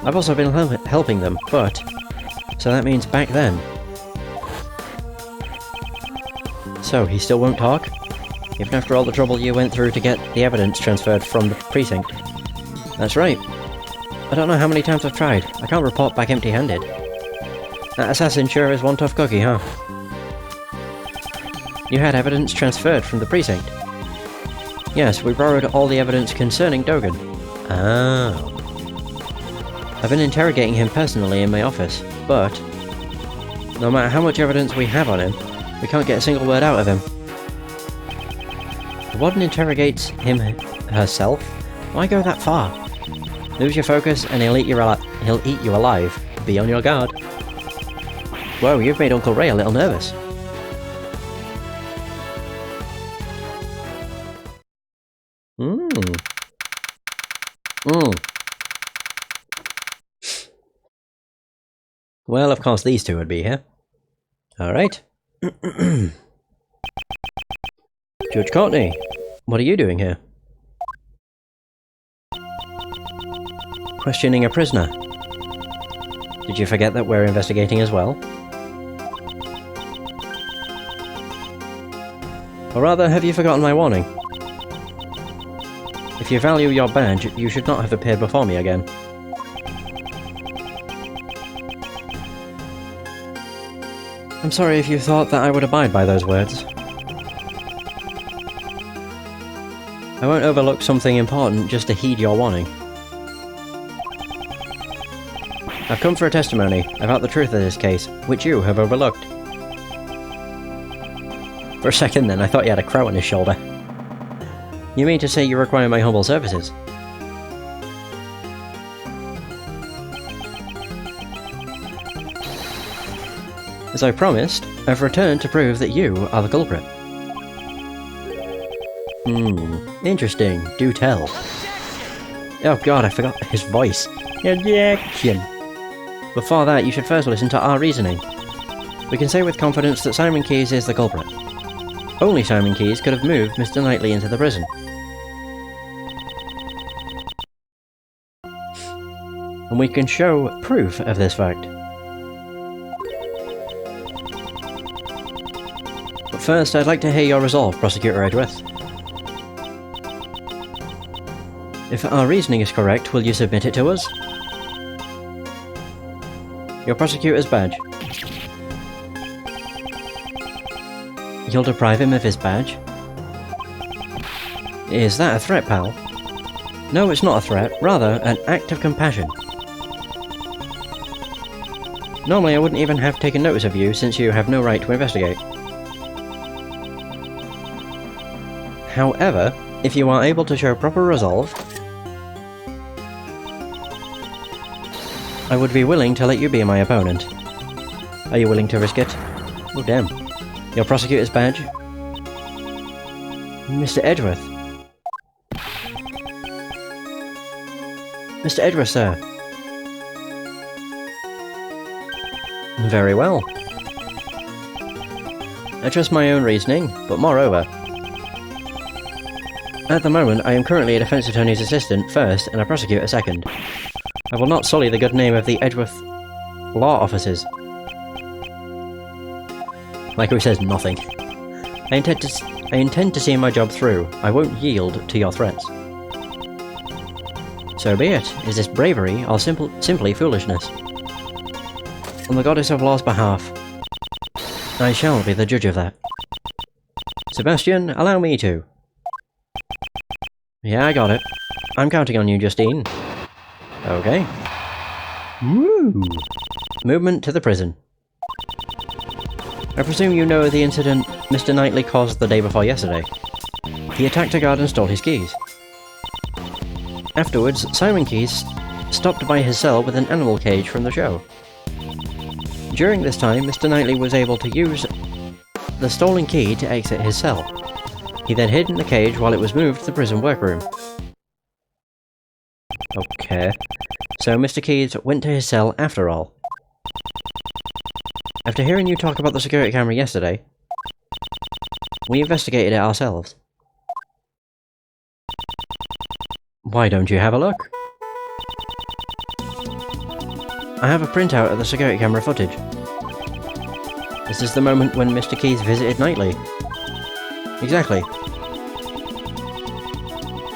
I've also been helping them, but... So that means back then. So, he still won't talk? Even after all the trouble you went through to get the evidence transferred from the precinct? That's right. I don't know how many times I've tried. I can't report back empty-handed. That assassin sure is one tough cookie, huh? You had evidence transferred from the precinct? Yes, we borrowed all the evidence concerning Dogan. Oh. I've been interrogating him personally in my office, but no matter how much evidence we have on him, we can't get a single word out of him. The warden interrogates him herself? Why go that far? Lose your focus and he'll eat you alive. Be on your guard. Whoa, you've made Uncle Ray a little nervous. Well, of course these two would be here. Alright. Judge Courtney, what are you doing here? Questioning a prisoner. Did you forget that we're investigating as well? Or rather, have you forgotten my warning? If you value your badge, you should not have appeared before me again. I'm sorry if you thought that I would abide by those words. I won't overlook something important just to heed your warning. I've come for a testimony about the truth of this case, which you have overlooked. For a second then, I thought you had a crow on his shoulder. You mean to say you require my humble services? As I promised, I've returned to prove that you are the culprit. Interesting. Do tell. Oh god, I forgot his voice. Objection. Before that, you should first listen to our reasoning. We can say with confidence that Simon Keyes is the culprit. Only Simon Keyes could have moved Mr. Knightley into the prison. And we can show proof of this fact. But first, I'd like to hear your resolve, Prosecutor Edgeworth. If our reasoning is correct, will you submit it to us? Your prosecutor's badge. You'll deprive him of his badge? Is that a threat, pal? No, it's not a threat, rather an act of compassion. Normally I wouldn't even have taken notice of you, since you have no right to investigate. However, if you are able to show proper resolve, I would be willing to let you be my opponent. Are you willing to risk it? Oh damn. Your prosecutor's badge? Mr. Edgeworth. Mr. Edgeworth, sir. Very well. I trust my own reasoning, but moreover, at the moment I am currently a defense attorney's assistant first and a prosecutor second. I will not sully the good name of the Edgeworth law offices. Like who says nothing. I intend to see my job through. I won't yield to your threats. So be it. Is this bravery or simply foolishness? On the Goddess of Law's behalf, I shall be the judge of that. Sebastian, allow me to. Yeah, I got it. I'm counting on you, Justine. Okay. Woo! Movement to the prison. I presume you know the incident Mr. Knightley caused the day before yesterday. He attacked a guard and stole his keys. Afterwards, Simon Keyes stopped by his cell with an animal cage from the show. During this time, Mr. Knightley was able to use the stolen key to exit his cell. He then hid in the cage while it was moved to the prison workroom. Okay. So Mr. Keyes went to his cell after all. After hearing you talk about the security camera yesterday, we investigated it ourselves. Why don't you have a look? I have a printout of the security camera footage. This is the moment when Mr. Keyes visited Knightley. Exactly.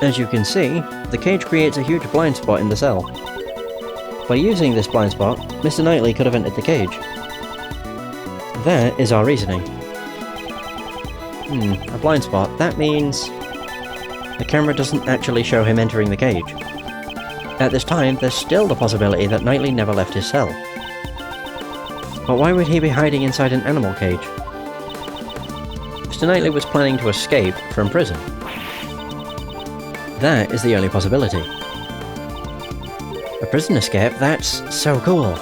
As you can see, the cage creates a huge blind spot in the cell. By using this blind spot, Mr. Knightley could have entered the cage. That is our reasoning. A blind spot. That means the camera doesn't actually show him entering the cage. At this time, there's still the possibility that Knightley never left his cell. But why would he be hiding inside an animal cage? Mr. Knightley was planning to escape from prison. That is the only possibility. A prison escape? That's so cool.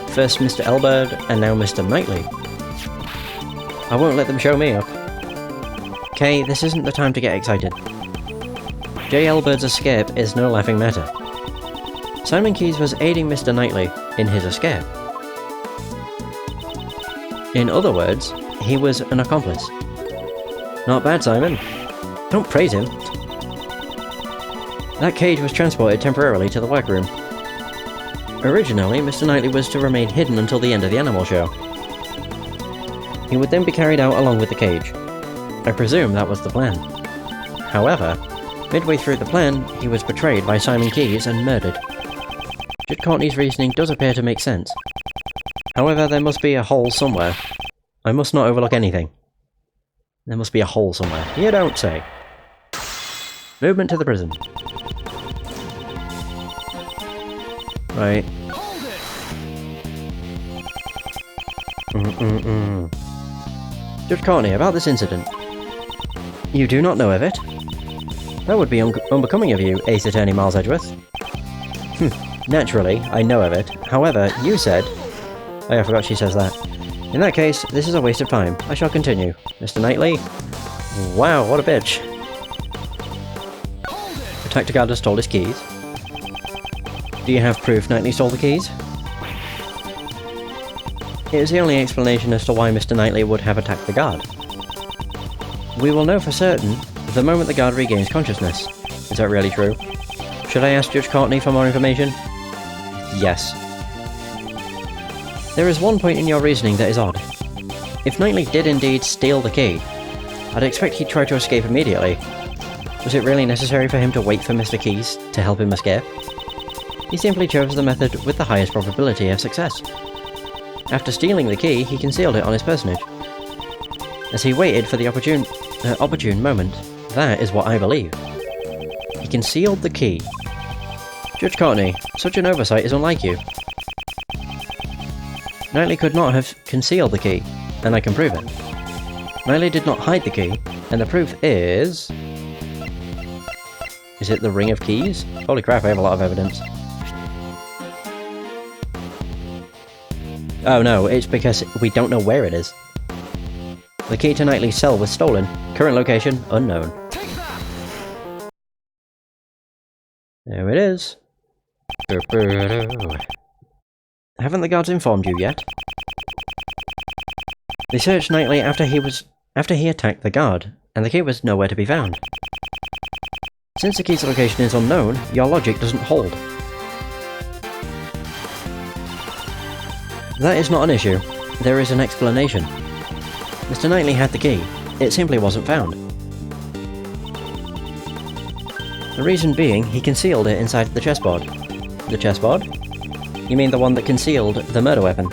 First Mr. Elbird, and now Mr. Knightley. I won't let them show me up. Okay, this isn't the time to get excited. J. Elbird's escape is no laughing matter. Simon Keyes was aiding Mr. Knightley in his escape. In other words, he was an accomplice. Not bad, Simon. Don't praise him. That cage was transported temporarily to the workroom. Originally, Mr. Knightley was to remain hidden until the end of the animal show. He would then be carried out along with the cage. I presume that was the plan. However, midway through the plan, he was betrayed by Simon Keyes and murdered. Judge Courtney's reasoning does appear to make sense. However, there must be a hole somewhere. I must not overlook anything. There must be a hole somewhere. You don't say. Movement to the prison. Right. Judge Courtney, about this incident. You do not know of it? That would be unbecoming of you, Ace Attorney Miles Edgeworth. Naturally, I know of it. However, you said... Oh yeah, I forgot she says that. In that case, this is a waste of time. I shall continue. Mr. Knightley? Wow, what a bitch. Attacked guard has stole his keys. Do you have proof Knightley stole the keys? It is the only explanation as to why Mr. Knightley would have attacked the guard. We will know for certain the moment the guard regains consciousness. Is that really true? Should I ask Judge Courtney for more information? Yes. There is one point in your reasoning that is odd. If Knightley did indeed steal the key, I'd expect he'd try to escape immediately. Was it really necessary for him to wait for Mr. Keyes to help him escape? He simply chose the method with the highest probability of success. After stealing the key, he concealed it on his personage. As he waited for the opportune moment, that is what I believe. He concealed the key. Judge Courtney, such an oversight is unlike you. Knightley could not have concealed the key, and I can prove it. Knightley did not hide the key, and the proof is... Is it the Ring of Keys? Holy crap, I have a lot of evidence. Oh no, it's because we don't know where it is. The key to Knightley's cell was stolen. Current location, unknown. There it is. Haven't the guards informed you yet? They searched Knightley after he attacked the guard, and the key was nowhere to be found. Since the key's location is unknown, your logic doesn't hold. That is not an issue. There is an explanation. Mr. Knightley had the key. It simply wasn't found. The reason being, he concealed it inside the chessboard. The chessboard? You mean the one that concealed the murder weapon?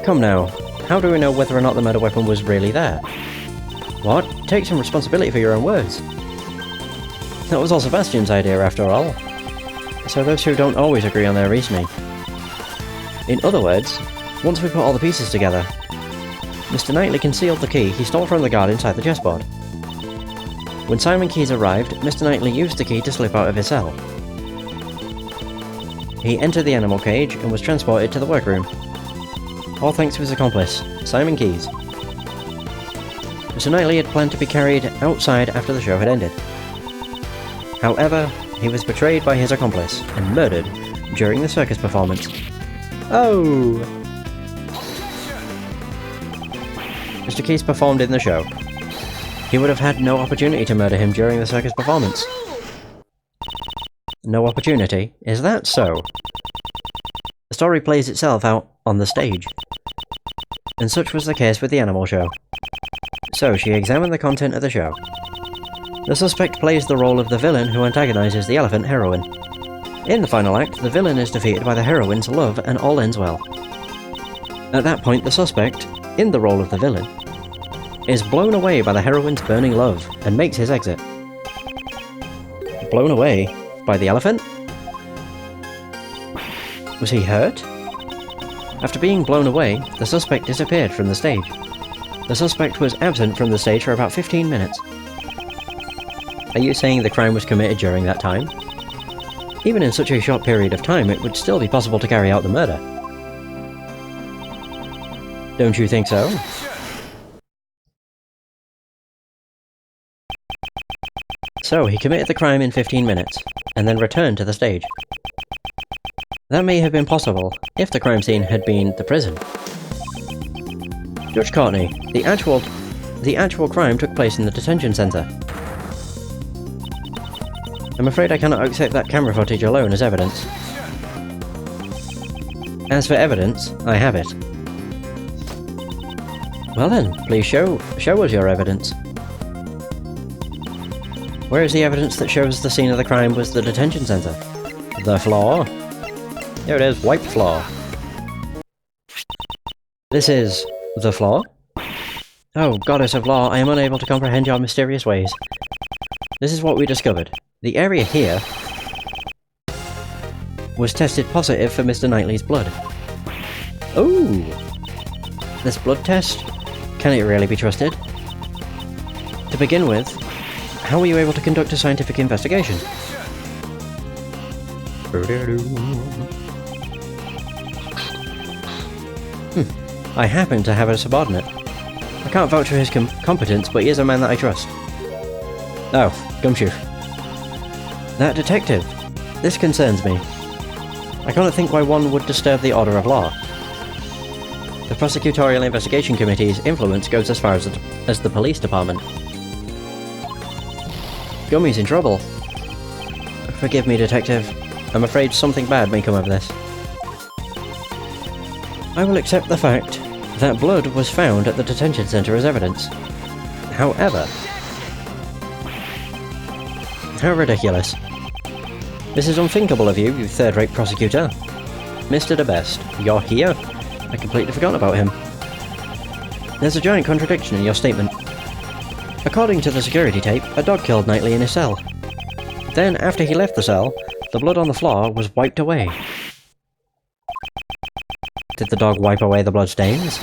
Come now, how do we know whether or not the murder weapon was really there? What? Take some responsibility for your own words. That was all Sebastian's idea after all. So those two don't always agree on their reasoning. In other words, once we put all the pieces together, Mr. Knightley concealed the key he stole from the guard inside the chessboard. When Simon Keyes arrived, Mr. Knightley used the key to slip out of his cell. He entered the animal cage and was transported to the workroom. All thanks to his accomplice, Simon Keyes. Mr. Knightley had planned to be carried outside after the show had ended. However, he was betrayed by his accomplice and murdered during the circus performance. Oh! Mr. Keyes performed in the show. He would have had no opportunity to murder him during the circus performance. No opportunity? Is that so? The story plays itself out on the stage. And such was the case with the animal show. So she examined the content of the show. The suspect plays the role of the villain who antagonizes the elephant heroine. In the final act, the villain is defeated by the heroine's love and all ends well. At that point, the suspect, in the role of the villain, is blown away by the heroine's burning love and makes his exit. Blown away? By the elephant? Was he hurt? After being blown away, the suspect disappeared from the stage. The suspect was absent from the stage for about 15 minutes. Are you saying the crime was committed during that time? Even in such a short period of time, it would still be possible to carry out the murder. Don't you think so? So, he committed the crime in 15 minutes, and then returned to the stage. That may have been possible if the crime scene had been the prison. Judge Courtney, the actual crime took place in the detention centre. I'm afraid I cannot accept that camera footage alone as evidence. As for evidence, I have it. Well then, please show us your evidence. Where is the evidence that shows the scene of the crime was the detention centre? The floor? There it is, wiped floor. This is the floor? Oh, goddess of law, I am unable to comprehend your mysterious ways. This is what we discovered. The area here was tested positive for Mr. Knightley's blood. Ooh! This blood test? Can it really be trusted? To begin with, how were you able to conduct a scientific investigation? I happen to have a subordinate. I can't vouch for his competence, but he is a man that I trust. Oh, gumshoe. That detective. This concerns me. I cannot think why one would disturb the order of law. The Prosecutorial Investigation Committee's influence goes as far as the police department. Gummy's in trouble. Forgive me, detective. I'm afraid something bad may come of this. I will accept the fact that blood was found at the detention centre as evidence. However... How ridiculous. This is unthinkable of you, you third-rate prosecutor. Mr. DeBest, you're here? I completely forgot about him. There's a giant contradiction in your statement. According to the security tape, a dog killed Knightley in his cell. Then, after he left the cell, the blood on the floor was wiped away. Did the dog wipe away the bloodstains?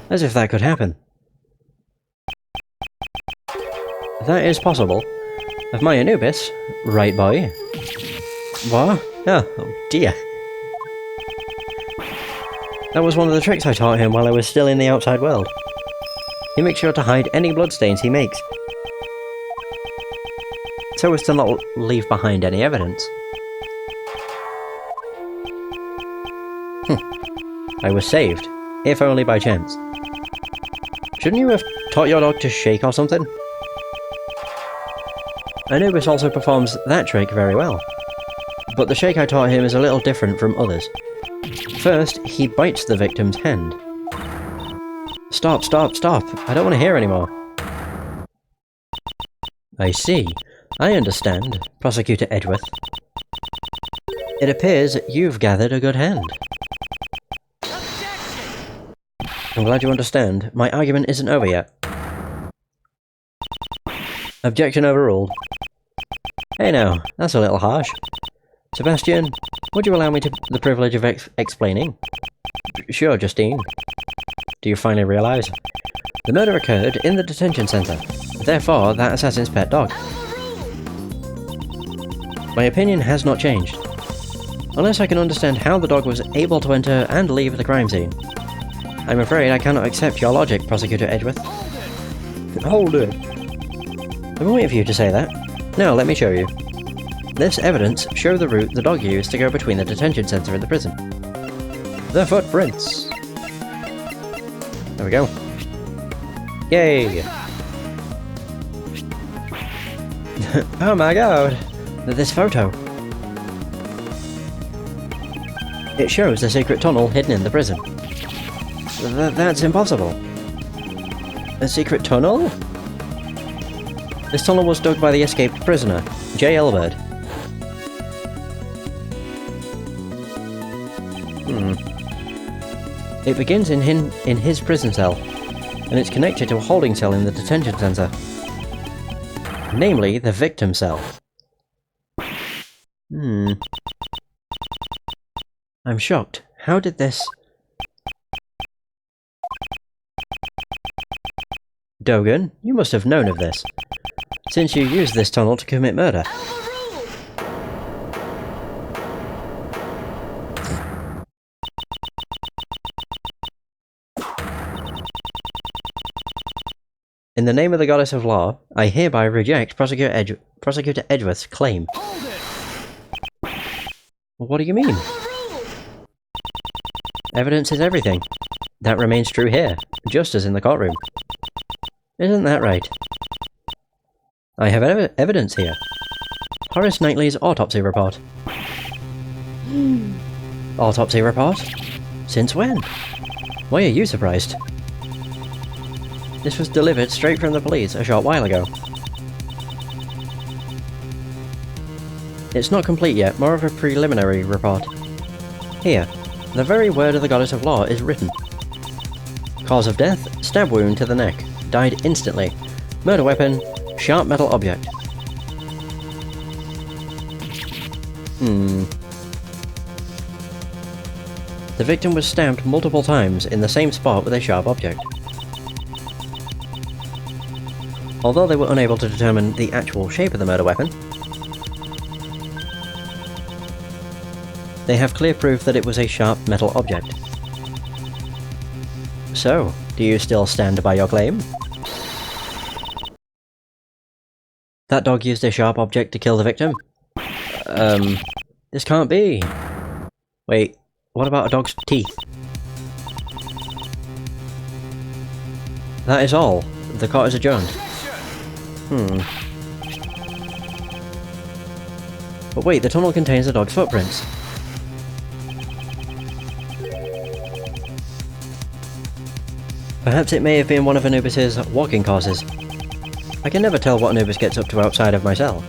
As if that could happen. That is possible. Of my Anubis, right boy? What? Oh dear. That was one of the tricks I taught him while I was still in the outside world. He makes sure to hide any bloodstains he makes, so as to not leave behind any evidence. I was saved, if only by chance. Shouldn't you have taught your dog to shake or something? Anubis also performs that trick very well, but the shake I taught him is a little different from others. First, he bites the victim's hand. Stop, stop, stop! I don't want to hear anymore. I see. I understand, Prosecutor Edgeworth. It appears you've gathered a good hand. I'm glad you understand. My argument isn't over yet. Objection overruled. Hey now, that's a little harsh. Sebastian, would you allow me the privilege of explaining? Sure, Justine. Do you finally realise? The murder occurred in the detention centre, therefore that assassin's pet dog. My opinion has not changed. Unless I can understand how the dog was able to enter and leave the crime scene. I'm afraid I cannot accept your logic, Prosecutor Edgeworth. Hold it. I've been waiting for you to say that. Now, let me show you. This evidence shows the route the dog used to go between the detention centre and the prison. The footprints! There we go. Yay! Oh my god! This photo! It shows the secret tunnel hidden in the prison. That's impossible. A secret tunnel? This tunnel was dug by the escaped prisoner, J. Elbert. It begins in his prison cell, and it's connected to a holding cell in the detention centre. Namely, the victim cell. I'm shocked. How did this... Dogan, you must have known of this, since you used this tunnel to commit murder. In the name of the Goddess of Law, I hereby reject Prosecutor Edgeworth's claim. What do you mean? Evidence is everything. That remains true here, just as in the courtroom. Isn't that right? I have evidence here. Horace Knightley's autopsy report. Autopsy report? Since when? Why are you surprised? This was delivered straight from the police a short while ago. It's not complete yet, more of a preliminary report. Here, the very word of the Goddess of Law is written. Cause of death, stab wound to the neck. Died instantly. Murder weapon, sharp metal object. The victim was stabbed multiple times in the same spot with a sharp object. Although they were unable to determine the actual shape of the murder weapon, they have clear proof that it was a sharp metal object. So, do you still stand by your claim? That dog used a sharp object to kill the victim? This can't be. Wait, what about a dog's teeth? That is all. The court is adjourned. But wait, the tunnel contains the dog's footprints. Perhaps it may have been one of Anubis's walking courses. I can never tell what Anubis gets up to outside of my cell.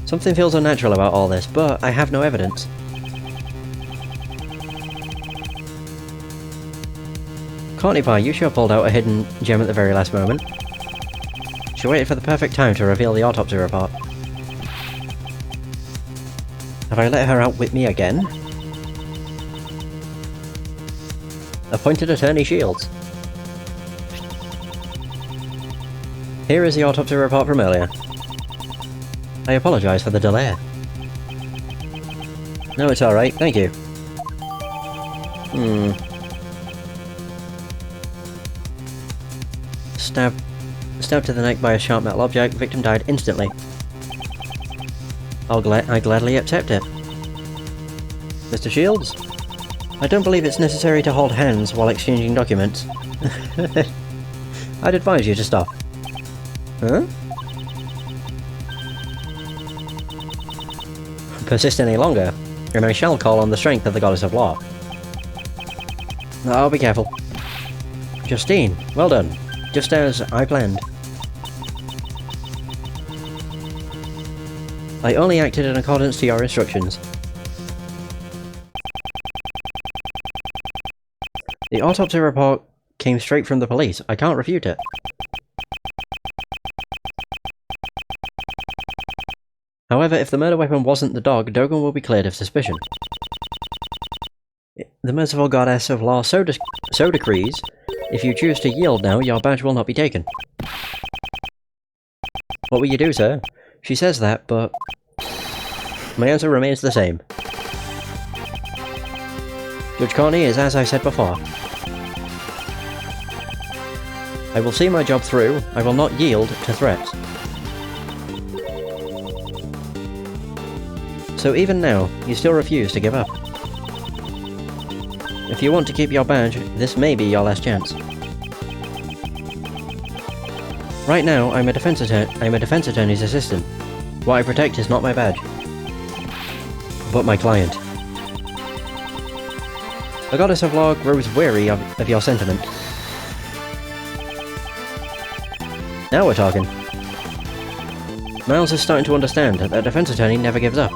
Something feels unnatural about all this, but I have no evidence. Courtney Pie, you sure pulled out a hidden gem at the very last moment. She waited for the perfect time to reveal the autopsy report. Have I let her outwit me again? Appointed Attorney Shields. Here is the autopsy report from earlier. I apologise for the delay. No, it's alright, thank you. Stabbed to the neck by a sharp metal object, victim died instantly. I gladly accept it. Mr. Shields? I don't believe it's necessary to hold hands while exchanging documents. I'd advise you to stop. Huh? Persist any longer, and I shall call on the strength of the Goddess of Law. I'll be careful. Justine, well done. Just as I planned. I only acted in accordance to your instructions. The autopsy report came straight from the police. I can't refute it. However, if the murder weapon wasn't the dog, Dogan will be cleared of suspicion. The merciful Goddess of Law so decrees, if you choose to yield now, your badge will not be taken. What will you do, sir? She says that, but my answer remains the same. Judge Corney is as I said before. I will see my job through. I will not yield to threats. So even now, you still refuse to give up. If you want to keep your badge, this may be your last chance. Right now, I'm a defense attorney's assistant. What I protect is not my badge, but my client. The Goddess of Law grows weary of your sentiment. Now we're talking. Miles is starting to understand that a defense attorney never gives up.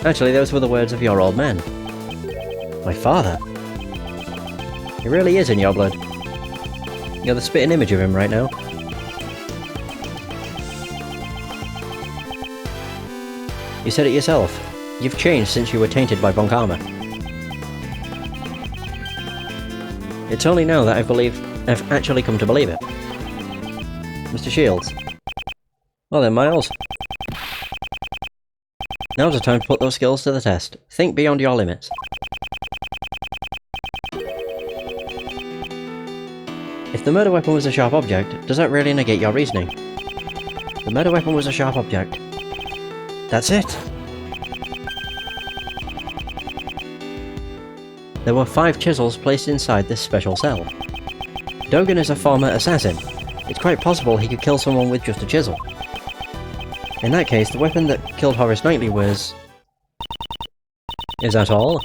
Actually, those were the words of your old man. My father. He really is in your blood. You're the spitting image of him right now. You said it yourself. You've changed since you were tainted by Von Karma. It's only now that I've actually come to believe it. Mr. Shields. Well then, Miles. Now's the time to put those skills to the test. Think beyond your limits. If the murder weapon was a sharp object, does that really negate your reasoning? The murder weapon was a sharp object. That's it! There were 5 chisels placed inside this special cell. Dogen is a former assassin. It's quite possible he could kill someone with just a chisel. In that case, the weapon that killed Horace Knightley was... Is that all?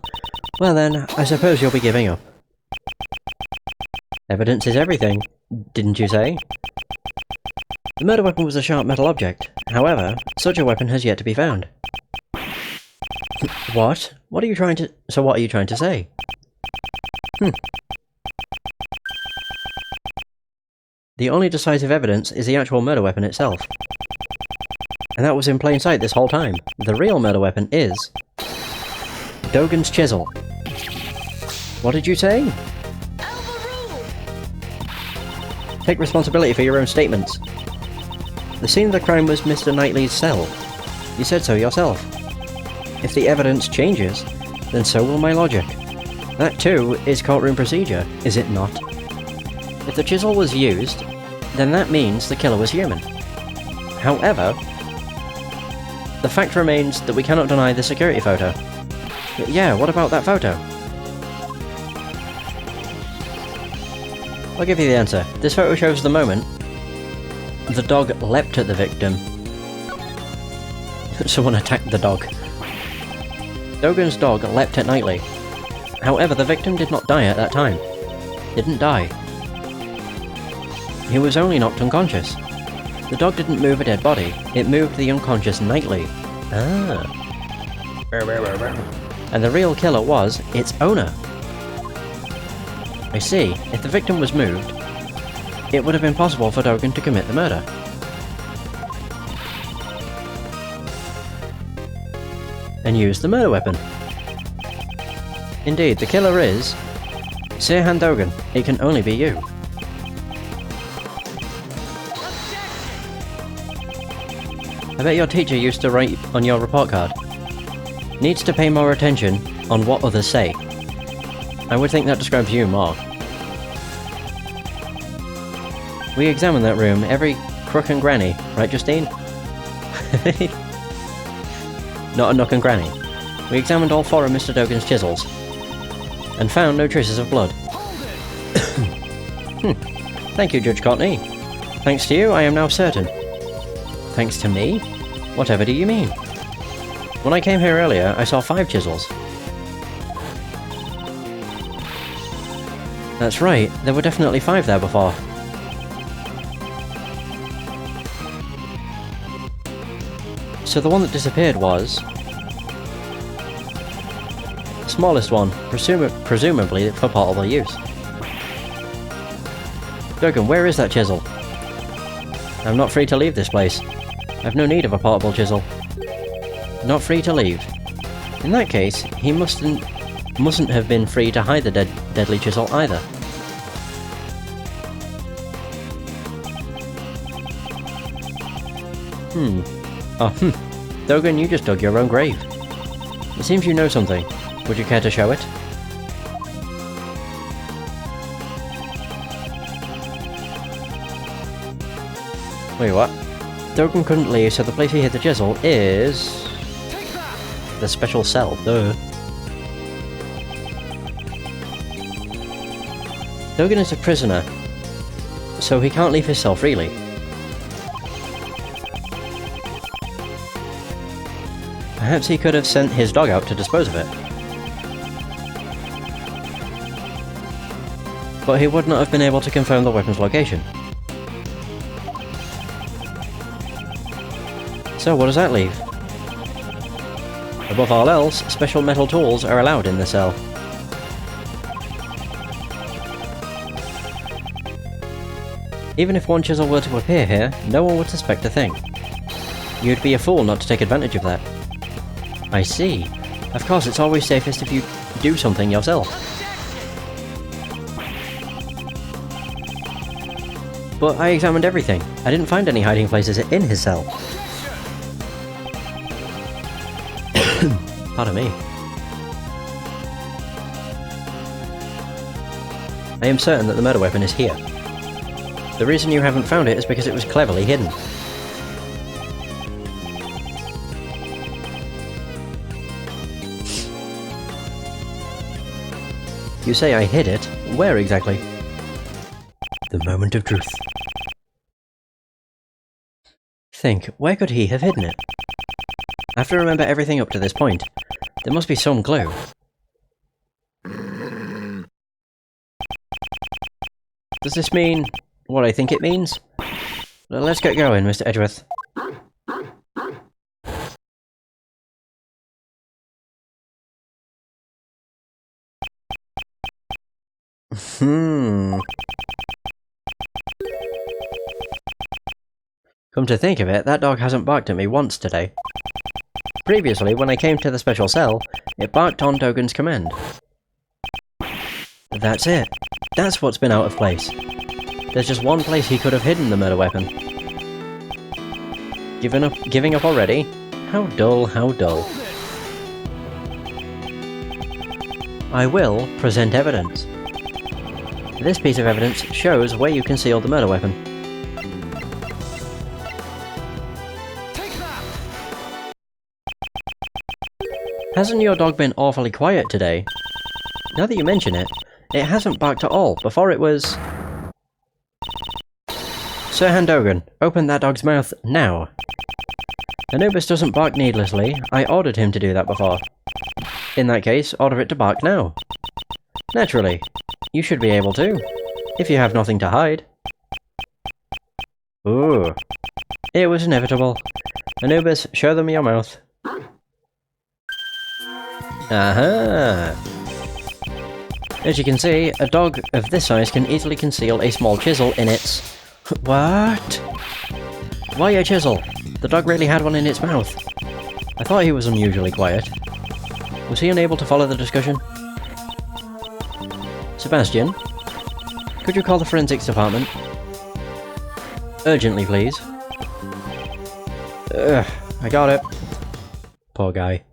Well then, I suppose you'll be giving up. Evidence is everything, didn't you say? The murder weapon was a sharp metal object. However, such a weapon has yet to be found. What? What are you trying to... So what are you trying to say? The only decisive evidence is the actual murder weapon itself. And that was in plain sight this whole time. The real murder weapon is... Dogen's chisel. What did you say? Take responsibility for your own statements. The scene of the crime was Mr. Knightley's cell. You said so yourself. If the evidence changes, then so will my logic. That too is courtroom procedure, is it not? If the chisel was used, then that means the killer was human. However, the fact remains that we cannot deny the security photo. Yeah, what about that photo? I'll give you the answer. This photo shows the moment the dog leapt at the victim. Someone attacked the dog. Dogen's dog leapt at Knightley. However, the victim did not die at that time. Didn't die. He was only knocked unconscious. The dog didn't move a dead body, it moved the unconscious Knightley. Ah. And the real killer was its owner. I see. If the victim was moved, it would have been possible for Dogen to commit the murder. And use the murder weapon. Indeed, the killer is... Sirhan Dogen. It can only be you. I bet your teacher used to write on your report card. Needs to pay more attention on what others say. I would think that describes you more. We examine that room, every crook and granny, right Justine? Not a nook and granny. We examined all 4 of Mr. Dogen's chisels, and found no traces of blood. Thank you, Judge Courtney. Thanks to you, I am now certain. Thanks to me? Whatever do you mean? When I came here earlier, I saw 5 chisels. That's right, there were definitely 5 there before. So the one that disappeared was... the smallest one, presumably for portable use. Dogen, where is that chisel? I'm not free to leave this place. I've no need of a portable chisel. Not free to leave. In that case, he mustn't have been free to hide the deadly chisel either. Dogen, you just dug your own grave. It seems you know something. Would you care to show it? Wait, what? Dogen couldn't leave, so the place he hid the chisel is... the special cell, duh. Dogen is a prisoner, so he can't leave his cell freely. Perhaps he could have sent his dog out to dispose of it. But he would not have been able to confirm the weapon's location. So what does that leave? Above all else, special metal tools are allowed in the cell. Even if one chisel were to appear here, no one would suspect a thing. You'd be a fool not to take advantage of that. I see. Of course, it's always safest if you do something yourself. But I examined everything. I didn't find any hiding places in his cell. Pardon me. I am certain that the murder weapon is here. The reason you haven't found it is because it was cleverly hidden. You say I hid it? Where exactly? The moment of truth. Think, where could he have hidden it? I have to remember everything up to this point. There must be some clue. Does this mean what I think it means? Let's get going, Mr. Edgeworth. Come to think of it, that dog hasn't barked at me once today. Previously, when I came to the special cell, it barked on Dogan's command. That's it. That's what's been out of place. There's just one place he could have hidden the murder weapon. Giving up already? How dull, how dull. I will present evidence. This piece of evidence shows where you concealed the murder weapon. Hasn't your dog been awfully quiet today? Now that you mention it, it hasn't barked at all. Before it was... Sir Handogan, open that dog's mouth now. Anubis doesn't bark needlessly. I ordered him to do that before. In that case, order it to bark now. Naturally. You should be able to, if you have nothing to hide. Ooh. It was inevitable. Anubis, show them your mouth. Aha! As you can see, a dog of this size can easily conceal a small chisel in its... What? Why a chisel? The dog really had one in its mouth. I thought he was unusually quiet. Was he unable to follow the discussion? Sebastian? Could you call the forensics department? Urgently, please. Ugh, I got it. Poor guy.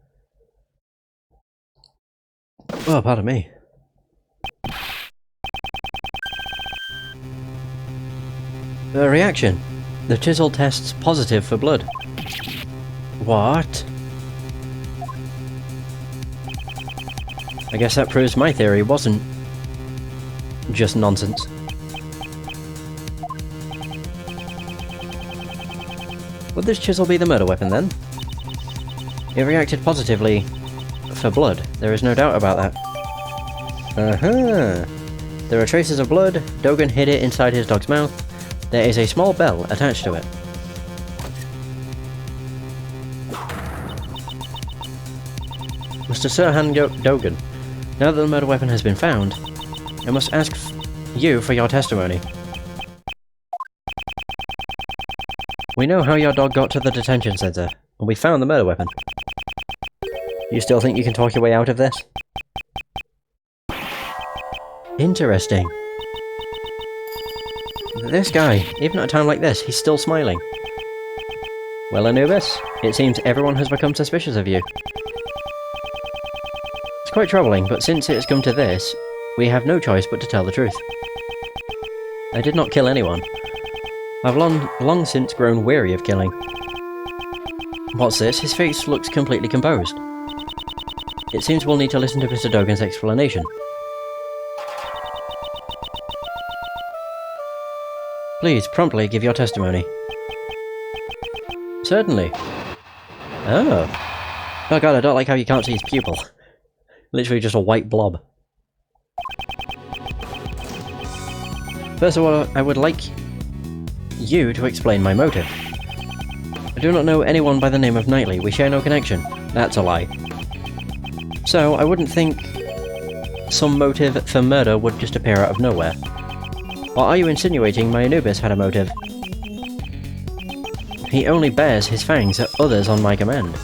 Oh, pardon me. The reaction. The chisel tests positive for blood. What? I guess that proves my theory wasn't just nonsense. Would this chisel be the murder weapon then? It reacted positively for blood. There is no doubt about that. Aha! There are traces of blood. Dogan hid it inside his dog's mouth. There is a small bell attached to it. Mr. Sir Dogan, now that the murder weapon has been found, I must ask you for your testimony. We know how your dog got to the detention center, and we found the murder weapon. You still think you can talk your way out of this? Interesting. This guy, even at a time like this, he's still smiling. Well, Anubis, it seems everyone has become suspicious of you. It's quite troubling, but since it has come to this, we have no choice but to tell the truth. I did not kill anyone. I've long since grown weary of killing. What's this? His face looks completely composed. It seems we'll need to listen to Mr. Dogan's explanation. Please, promptly give your testimony. Certainly. Oh. Oh god, I don't like how you can't see his pupil. Literally just a white blob. First of all, I would like you to explain my motive. I do not know anyone by the name of Knightley. We share no connection. That's a lie. So, I wouldn't think some motive for murder would just appear out of nowhere. Or are you insinuating my Anubis had a motive? He only bares his fangs at others on my command.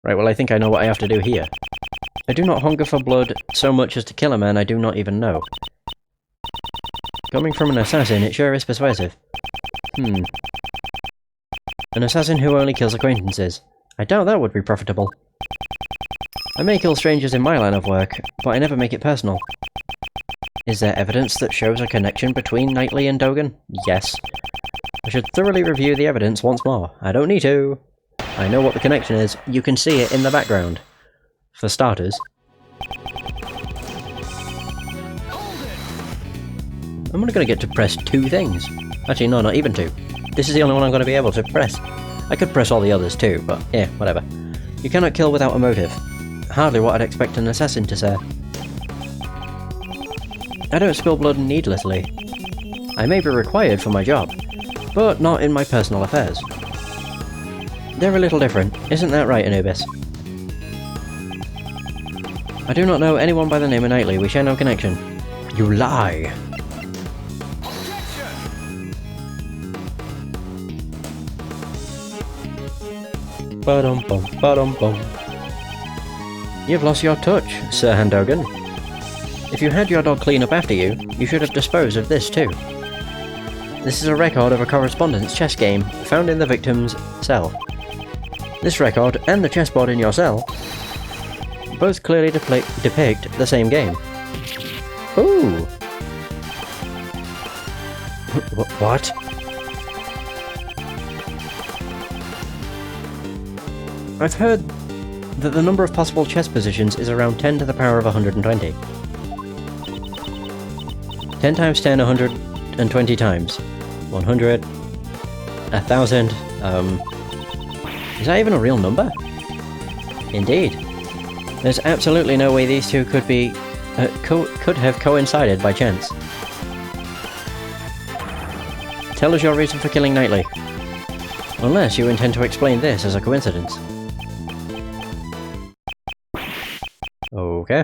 Right, well I think I know what I have to do here. I do not hunger for blood so much as to kill a man I do not even know. Coming from an assassin, it sure is persuasive. An assassin who only kills acquaintances. I doubt that would be profitable. I may kill strangers in my line of work, but I never make it personal. Is there evidence that shows a connection between Knightley and Dogan? Yes. I should thoroughly review the evidence once more. I don't need to. I know what the connection is. You can see it in the background. For starters. I'm only going to get to press 2 things. Actually, no, not even 2. This is the only one I'm going to be able to press. I could press all the others too, but yeah, whatever. You cannot kill without a motive. Hardly what I'd expect an assassin to say. I don't spill blood needlessly. I may be required for my job, but not in my personal affairs. They're a little different, isn't that right, Anubis? I do not know anyone by the name of Knightley. We share no connection. You lie! Ba-dum-bum, ba-dum-bum. You've lost your touch, Sir Handogan. If you had your dog clean up after you, you should have disposed of this too. This is a record of a correspondence chess game found in the victim's cell. This record and the chessboard in your cell both clearly depict the same game. Ooh! What? I've heard that the number of possible chess positions is around 10 to the power of 120. 10 times 10, 120 times. 100. 1,000. Is that even a real number? Indeed. There's absolutely no way these two could be... could have coincided by chance. Tell us your reason for killing Knightley. Unless you intend to explain this as a coincidence. Okay.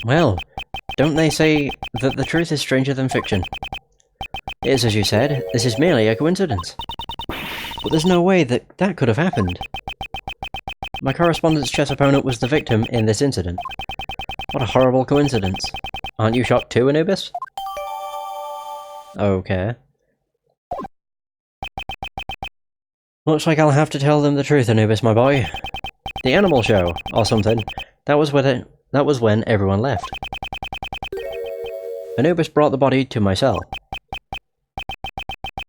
Well, don't they say that the truth is stranger than fiction? It is as you said, this is merely a coincidence. But there's no way that that could have happened. My correspondence chess opponent was the victim in this incident. What a horrible coincidence. Aren't you shocked too, Anubis? Okay. Looks like I'll have to tell them the truth, Anubis, my boy. The animal show, or something. That was when everyone left. Anubis brought the body to my cell.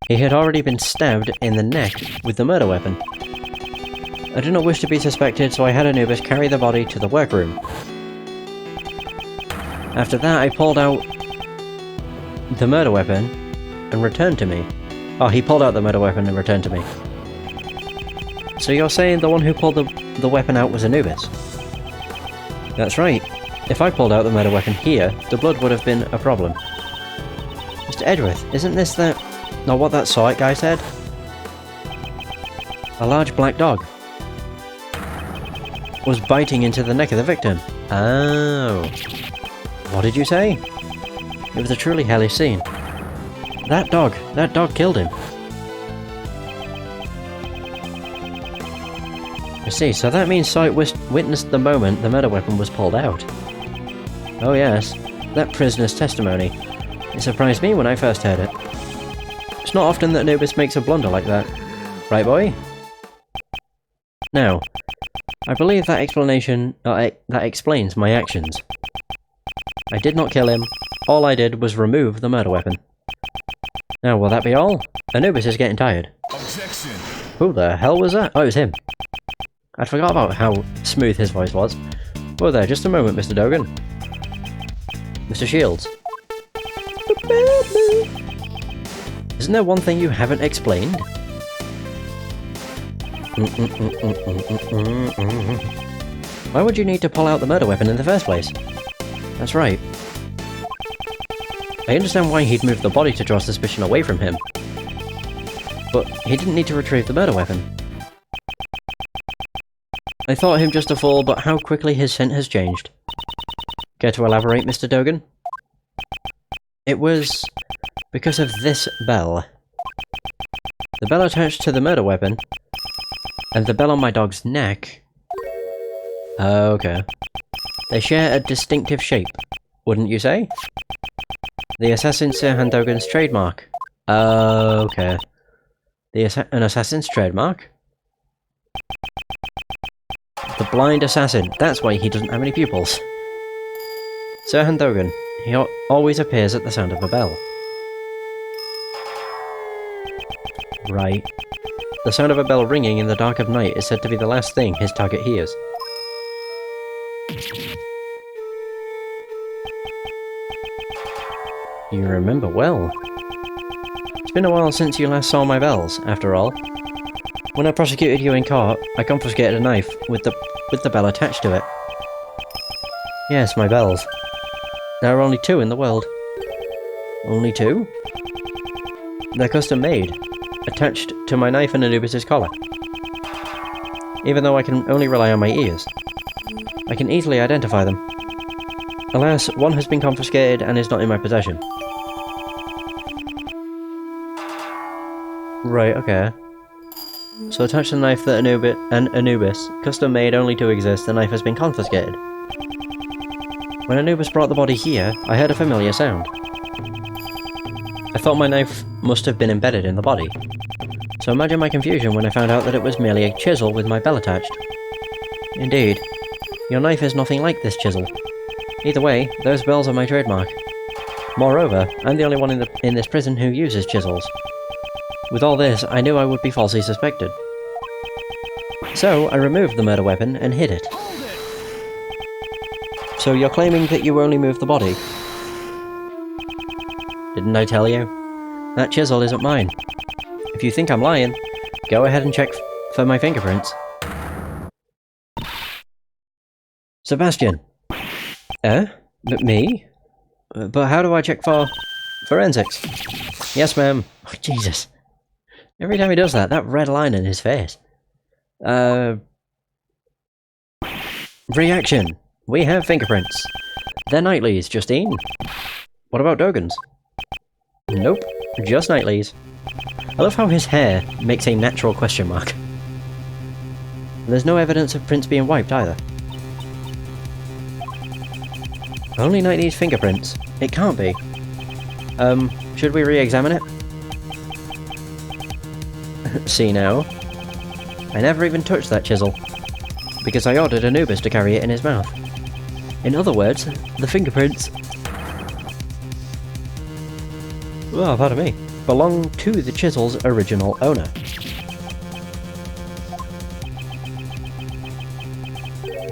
He had already been stabbed in the neck with the murder weapon. I did not wish to be suspected, so I had Anubis carry the body to the workroom. After that, I pulled out the murder weapon and returned to me. Oh, he pulled out the murder weapon and returned to me. So you're saying the one who pulled the weapon out was Anubis? That's right. If I pulled out the murder weapon here, the blood would have been a problem. Mr. Edgeworth, isn't this not what that saw it guy said? A large black dog was biting into the neck of the victim. Oh. What did you say? It was a truly hellish scene. That dog killed him. I see, so that means Sight witnessed the moment the murder weapon was pulled out. Oh yes, that prisoner's testimony. It surprised me when I first heard it. It's not often that Anubis makes a blunder like that. Right, boy? Now, I believe that that explains my actions. I did not kill him. All I did was remove the murder weapon. Now, will that be all? Anubis is getting tired. Objection. Who the hell was that? Oh, it was him. I forgot about how smooth his voice was. Whoa there, just a moment, Mr. Dogan. Mr. Shields. Isn't there one thing you haven't explained? Why would you need to pull out the murder weapon in the first place? That's right. I understand why he'd moved the body to draw suspicion away from him. But he didn't need to retrieve the murder weapon. I thought him just a fool, but how quickly his scent has changed. Care to elaborate, Mr. Dogan? It was because of this bell. The bell attached to the murder weapon, and the bell on my dog's neck. Okay. They share a distinctive shape, wouldn't you say? The assassin Sir Handogan's trademark. Okay. An assassin's trademark? The blind assassin. That's why he doesn't have any pupils. Sir Handogan. He always appears at the sound of a bell. Right. The sound of a bell ringing in the dark of night is said to be the last thing his target hears. You remember well. It's been a while since you last saw my bells, after all. When I prosecuted you in court, I confiscated a knife with the bell attached to it. Yes, my bells. There are only 2 in the world. Only 2? They're custom made, attached to my knife and Anubis' collar. Even though I can only rely on my ears, I can easily identify them. Alas, one has been confiscated and is not in my possession. Right, okay. So attach the knife that Anubis, custom made only to exist, the knife has been confiscated. When Anubis brought the body here, I heard a familiar sound. I thought my knife must have been embedded in the body. So imagine my confusion when I found out that it was merely a chisel with my bell attached. Indeed. Your knife is nothing like this chisel. Either way, those bells are my trademark. Moreover, I'm the only one in this prison who uses chisels. With all this, I knew I would be falsely suspected. So, I removed the murder weapon and hid it. So you're claiming that you only moved the body? Didn't I tell you? That chisel isn't mine. If you think I'm lying, go ahead and check for my fingerprints. Sebastian! Me? But how do I check for forensics? Yes, ma'am. Oh, Jesus. Every time he does that, that red line in his face. Reaction. We have fingerprints. They're Knightley's, Justine. What about Dogan's? Nope, just Knightley's. I love how his hair makes a natural question mark. There's no evidence of prints being wiped either. Only Knightley's fingerprints. It can't be. Should we re-examine it? See now. I never even touched that chisel, because I ordered Anubis to carry it in his mouth. In other words, the fingerprints... oh, pardon me. Belong to the chisel's original owner.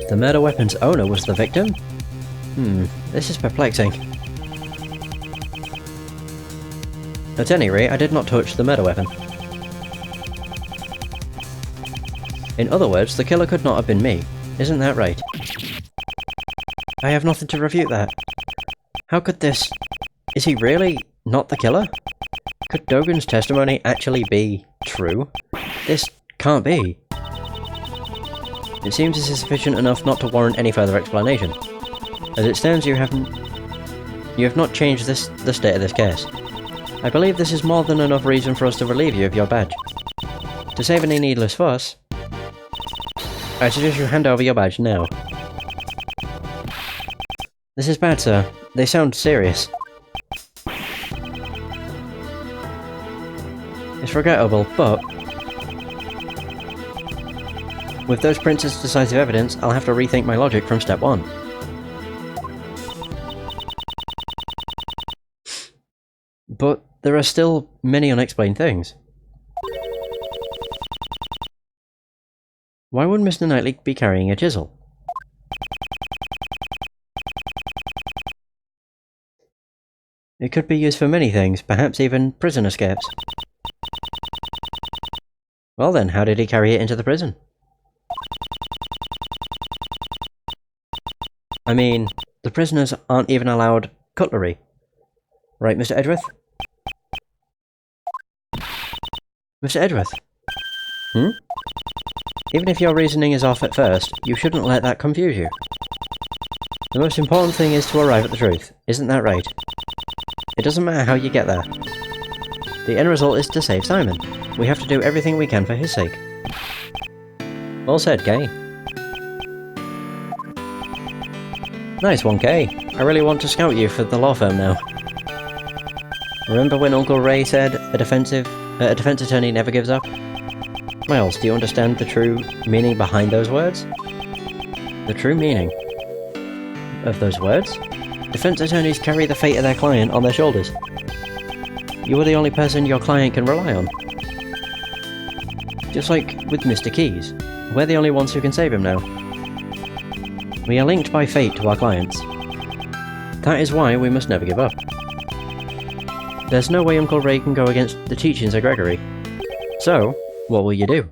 The murder weapon's owner was the victim? This is perplexing. At any rate, I did not touch the murder weapon. In other words, the killer could not have been me. Isn't that right? I have nothing to refute that. How could this... is he really not the killer? Could Dogan's testimony actually be true? This can't be. It seems this is sufficient enough not to warrant any further explanation. As it stands, you have not changed the state of this case. I believe this is more than enough reason for us to relieve you of your badge. To save any needless fuss, I suggest you hand over your badge now. This is bad, sir. They sound serious. It's regrettable, but... with those prints as decisive evidence, I'll have to rethink my logic from step 1. But there are still many unexplained things. Why would Mr. Knightley be carrying a chisel? It could be used for many things, perhaps even prison escapes. Well then, how did he carry it into the prison? I mean, the prisoners aren't even allowed cutlery. Right, Mr. Edgeworth? Mr. Edgeworth? Even if your reasoning is off at first, you shouldn't let that confuse you. The most important thing is to arrive at the truth, isn't that right? It doesn't matter how you get there. The end result is to save Simon. We have to do everything we can for his sake. Well said, Kay. Nice one, Kay. I really want to scout you for the law firm now. Remember when Uncle Ray said a defense attorney never gives up? Miles, do you understand the true meaning behind those words? The true meaning of those words? Defense attorneys carry the fate of their client on their shoulders. You are the only person your client can rely on. Just like with Mr. Keys, we're the only ones who can save him now. We are linked by fate to our clients. That is why we must never give up. There's no way Uncle Ray can go against the teachings of Gregory. So, what will you do?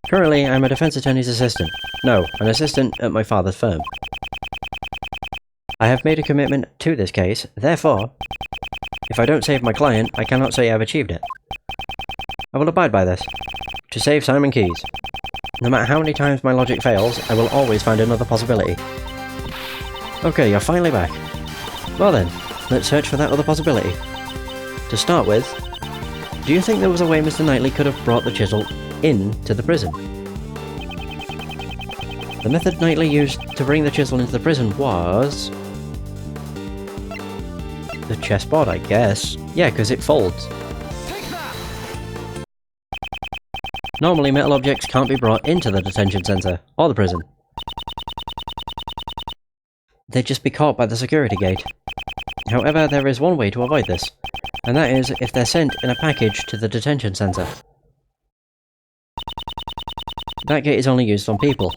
Currently, I'm a defense attorney's assistant. No, an assistant at my father's firm. I have made a commitment to this case, therefore, if I don't save my client, I cannot say I've achieved it. I will abide by this. To save Simon Keyes. No matter how many times my logic fails, I will always find another possibility. Okay, you're finally back. Well then, let's search for that other possibility. To start with, do you think there was a way Mr. Knightley could have brought the chisel into the prison? The method Knightley used to bring the chisel into the prison was... the chessboard, I guess. Yeah, because it folds. Normally, metal objects can't be brought into the detention centre, or the prison. They'd just be caught by the security gate. However, there is one way to avoid this, and that is if they're sent in a package to the detention centre. That gate is only used on people.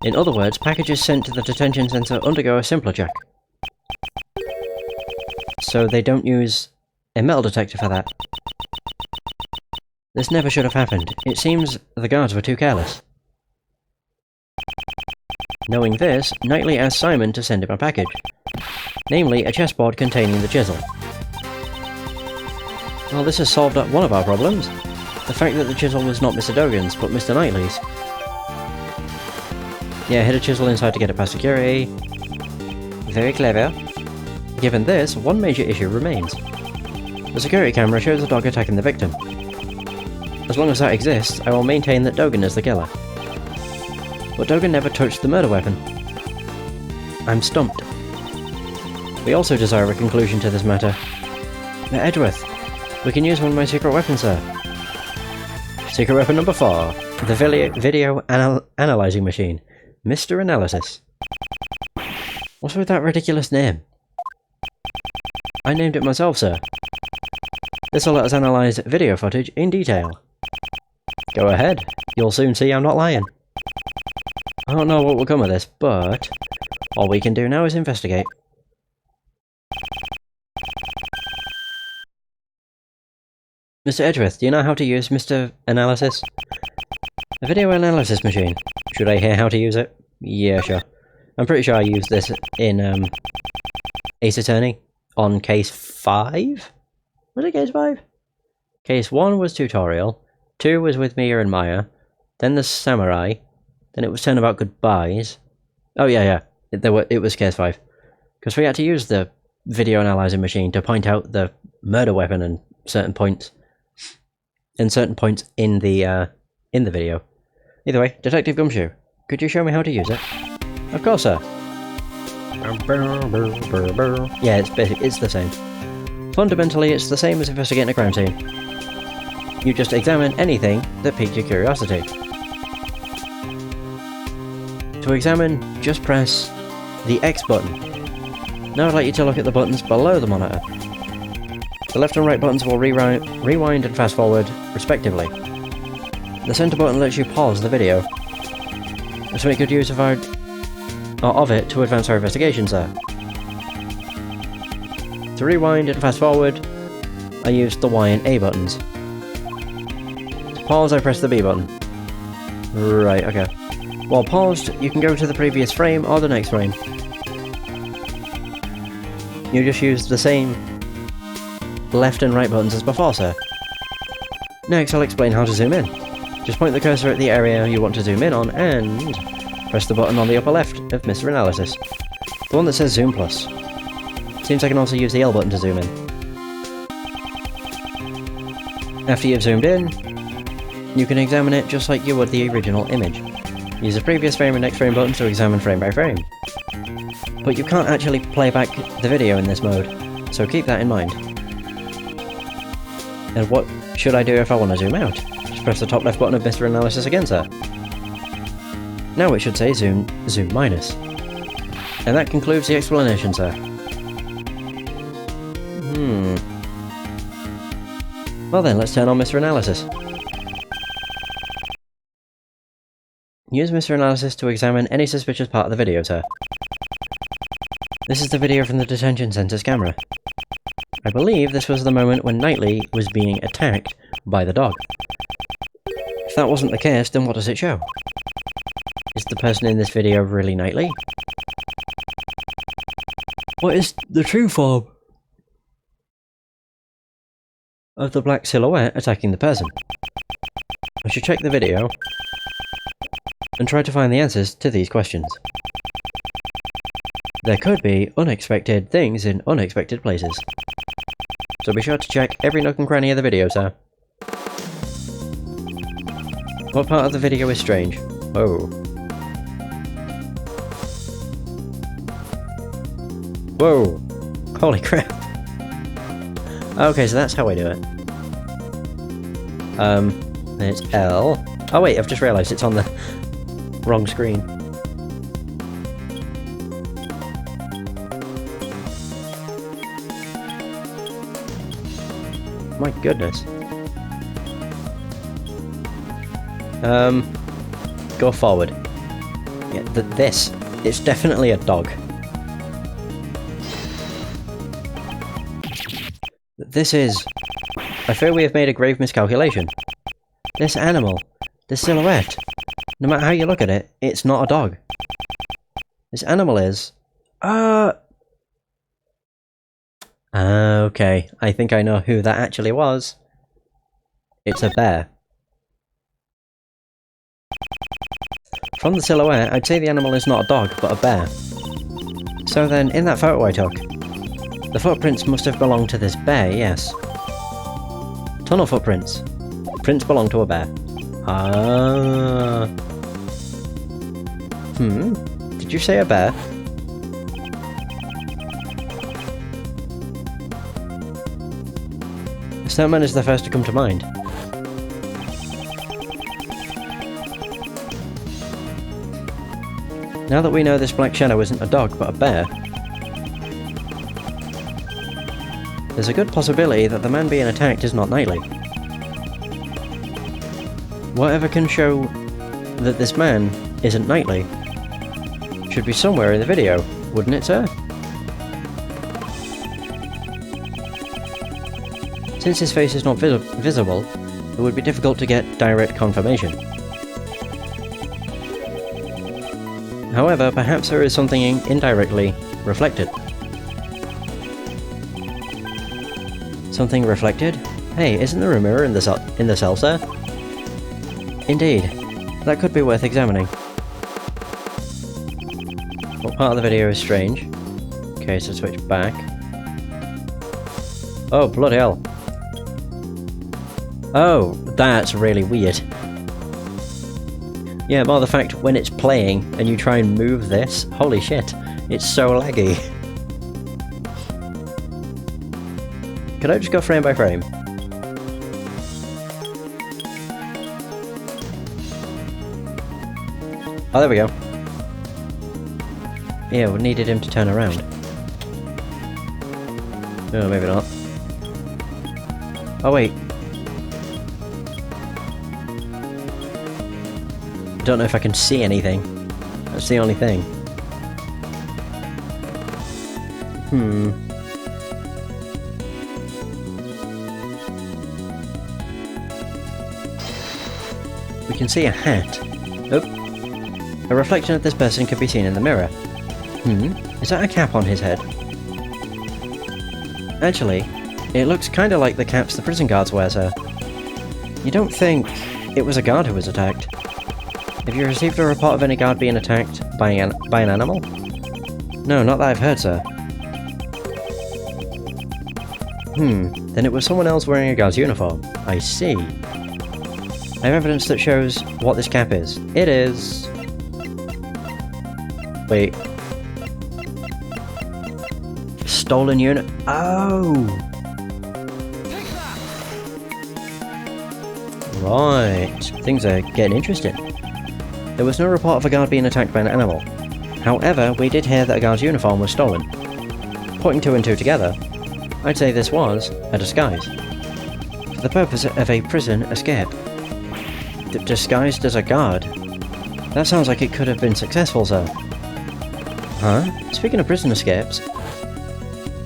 In other words, packages sent to the detention centre undergo a simpler check. So they don't use a metal detector for that. This never should have happened. It seems the guards were too careless. Knowing this, Knightley asked Simon to send him a package. Namely, a chessboard containing the chisel. Well, this has solved up one of our problems. The fact that the chisel was not Mr. Dogan's, but Mr. Knightley's. Yeah, hid a chisel inside to get it past security. Very clever. Given this, one major issue remains. The security camera shows a dog attacking the victim. As long as that exists, I will maintain that Dogan is the killer. But Dogan never touched the murder weapon. I'm stumped. We also desire a conclusion to this matter. Edgeworth, we can use one of my secret weapons, sir. Secret weapon number 4. The video analyzing machine. Mr. Analysis. What's with that ridiculous name? I named it myself, sir. This will let us analyze video footage in detail. Go ahead. You'll soon see I'm not lying. I don't know what will come of this, but all we can do now is investigate. Mr. Edgeworth, do you know how to use Mr. Analysis? A video analysis machine. Should I hear how to use it? Yeah, sure. I'm pretty sure I used this in Ace Attorney on case 5? Was it case 5? Case 1 was tutorial, 2 was with Mia and Maya, then the samurai, then it was Turnabout Goodbyes. Oh yeah, it was case 5. Because we had to use the video analyzing machine to point out the murder weapon and certain points. And certain points in the video. Either way, Detective Gumshoe, could you show me how to use it? Of course, sir. Yeah, it's the same. Fundamentally, it's the same as investigating a crime scene. You just examine anything that piqued your curiosity. To examine, just press the X button. Now I'd like you to look at the buttons below the monitor. The left and right buttons will rewind and fast forward, respectively. The center button lets you pause the video. Let's make good use of it to advance our investigation, sir. To rewind and fast forward, I used the Y and A buttons. To pause, I press the B button. Right, okay. While paused, you can go to the previous frame or the next frame. You just use the same left and right buttons as before, sir. Next, I'll explain how to zoom in. Just point the cursor at the area you want to zoom in on and press the button on the upper left of Mr. Analysis. The one that says Zoom Plus. Seems I can also use the L button to zoom in. After you've zoomed in, you can examine it just like you would the original image. Use the previous frame and next frame buttons to examine frame by frame. But you can't actually play back the video in this mode, so keep that in mind. And what should I do if I want to zoom out? Just press the top left button of Mr. Analysis again, sir. Now it should say zoom minus. And that concludes the explanation, sir. Well then, let's turn on Mr. Analysis. Use Mr. Analysis to examine any suspicious part of the video, sir. This is the video from the detention centre's camera. I believe this was the moment when Knightley was being attacked by the dog. If that wasn't the case, then what does it show? Is the person in this video really Knightley? What is the true form of the black silhouette attacking the person? I should check the video and try to find the answers to these questions. There could be unexpected things in unexpected places. So be sure to check every nook and cranny of the video, sir. What part of the video is strange? Oh. Whoa! Holy crap! Okay, so that's how I do it. It's L. Oh wait, I've just realised it's on the wrong screen. My goodness. Go forward. Yeah, this. It's definitely a dog. This is... I fear we have made a grave miscalculation. This animal, this silhouette, no matter how you look at it, it's not a dog. This animal is... okay, I think I know who that actually was. It's a bear. From the silhouette, I'd say the animal is not a dog, but a bear. So then, in that photo I took, the footprints must have belonged to this bear, yes. Tunnel footprints. Prints belong to a bear. Ah. Did you say a bear? The snowman is the first to come to mind. Now that we know this black shadow isn't a dog but a bear, there's a good possibility that the man being attacked is not Knightley. Whatever can show that this man isn't Knightley should be somewhere in the video, wouldn't it, sir? Since his face is not visible, it would be difficult to get direct confirmation. However, perhaps there is something indirectly reflected. Something reflected? Hey, isn't there a mirror in the cell, sir? Indeed. That could be worth examining. What part of the video is strange? Okay, so switch back. Oh, bloody hell. Oh, that's really weird. Yeah, more the fact when it's playing and you try and move this, holy shit, it's so laggy. Could I just go frame by frame? Oh, there we go. Yeah, we needed him to turn around. Oh, maybe not. Oh, wait. Don't know if I can see anything. That's the only thing. We can see a hat. Oh. A reflection of this person can be seen in the mirror. Is that a cap on his head? Actually, it looks kinda like the caps the prison guards wear, sir. You don't think it was a guard who was attacked? Have you received a report of any guard being attacked by an animal? No, not that I've heard, sir. Then it was someone else wearing a guard's uniform. I see. I have evidence that shows what this cap is. It is... Wait. Stolen unit... Oh! Right. Things are getting interesting. There was no report of a guard being attacked by an animal. However, we did hear that a guard's uniform was stolen. Putting two and two together, I'd say this was a disguise. For the purpose of a prison escape. Disguised as a guard? That sounds like it could have been successful, sir. Huh? Speaking of prison escapes...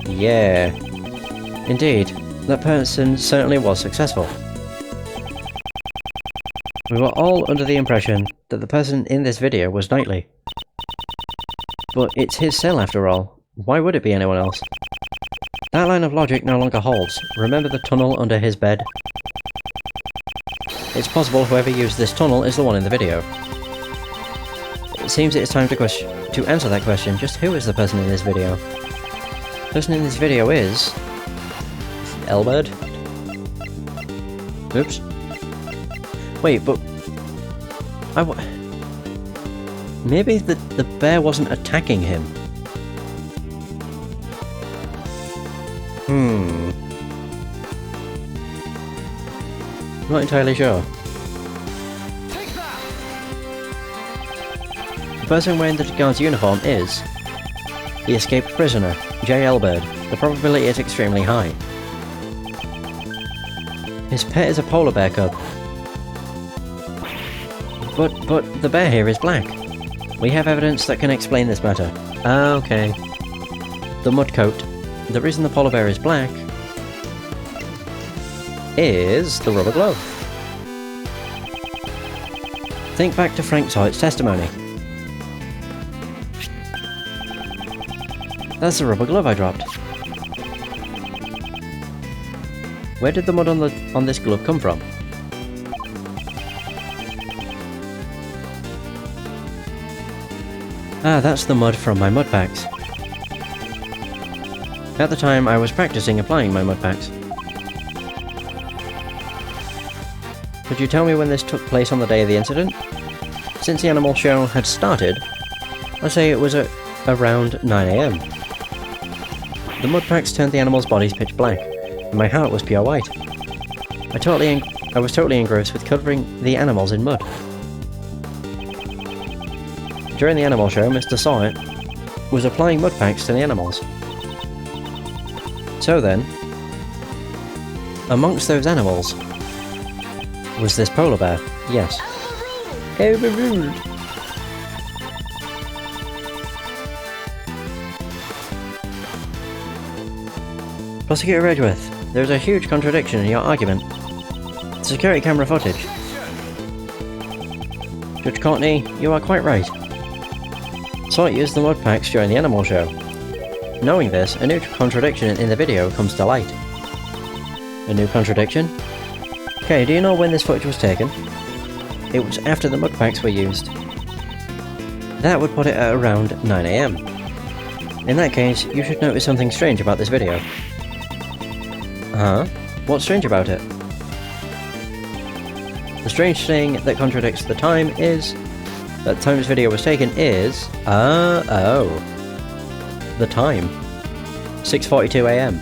Yeah. Indeed, that person certainly was successful. We were all under the impression that the person in this video was Knightley. But it's his cell after all. Why would it be anyone else? That line of logic no longer holds. Remember the tunnel under his bed? It's possible whoever used this tunnel is the one in the video. It seems it's time to answer that question. Just who is the person in this video? The person in this video is... Elbird? Oops. Wait, but... Maybe the bear wasn't attacking him. Not entirely sure. The person wearing the guard's uniform is... the escaped prisoner, J. Elbird. The probability is extremely high. His pet is a polar bear cub. But the bear here is black. We have evidence that can explain this matter. Okay. The mud coat. The reason the polar bear is black is the rubber glove. Think back to Frank Sight's testimony. That's the rubber glove I dropped. Where did the mud on this glove come from? Ah, that's the mud from my mud packs. At the time, I was practicing applying my mud packs. Could you tell me when this took place on the day of the incident? Since the animal show had started, let's say it was at around 9 AM. The mud packs turned the animals' bodies pitch black, and my heart was pure white. I was totally engrossed with covering the animals in mud. During the animal show, Mr. Sawyer was applying mud packs to the animals. So then, amongst those animals was this polar bear. Yes. Overruled. Prosecutor Edgeworth, there is a huge contradiction in your argument. The security camera footage. Judge Courtney, you are quite right. Sawyer used the mud packs during the animal show. Knowing this, a new contradiction in the video comes to light. A new contradiction? Okay, do you know when this footage was taken? It was after the mud packs were used. That would put it at around 9 AM. In that case, you should notice something strange about this video. Huh? What's strange about it? The strange thing that contradicts the time is... that the time this video was taken is... oh. The time. 6:42 AM.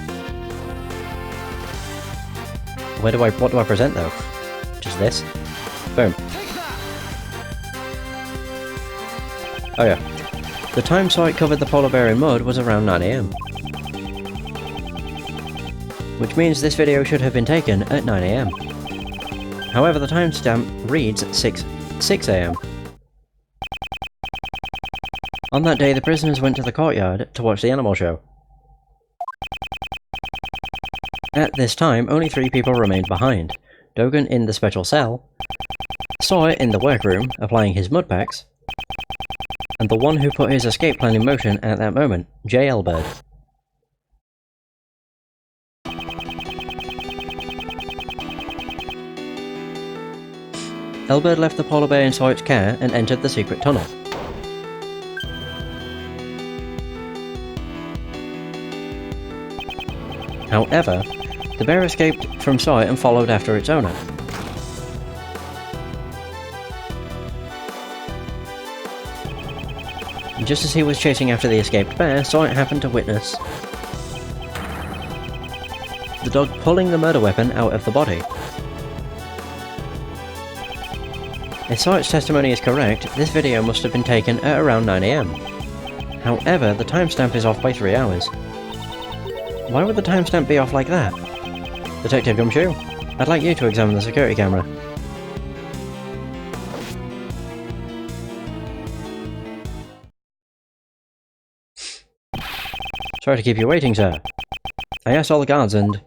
What do I present though? Just this? Boom. Oh yeah. The time Sawyer covered the polar bear in mud was around 9 AM. Which means this video should have been taken at 9 AM. However, the timestamp reads 6 AM. On that day, the prisoners went to the courtyard to watch the animal show. At this time, only 3 people remained behind. Dogan in the special cell, Sawyer in the workroom, applying his mud packs, and the one who put his escape plan in motion at that moment, J. Elbird. Elbird left the polar bear in Sawyer's care and entered the secret tunnel. However, the bear escaped from Sawyer and followed after its owner. Just as he was chasing after the escaped bear, Sawyer happened to witness the dog pulling the murder weapon out of the body. If Sawyer's testimony is correct, this video must have been taken at around 9 AM. However, the timestamp is off by 3 hours. Why would the timestamp be off like that? Detective Gumshoe, I'd like you to examine the security camera. Sorry to keep you waiting, sir. I asked all the guards and...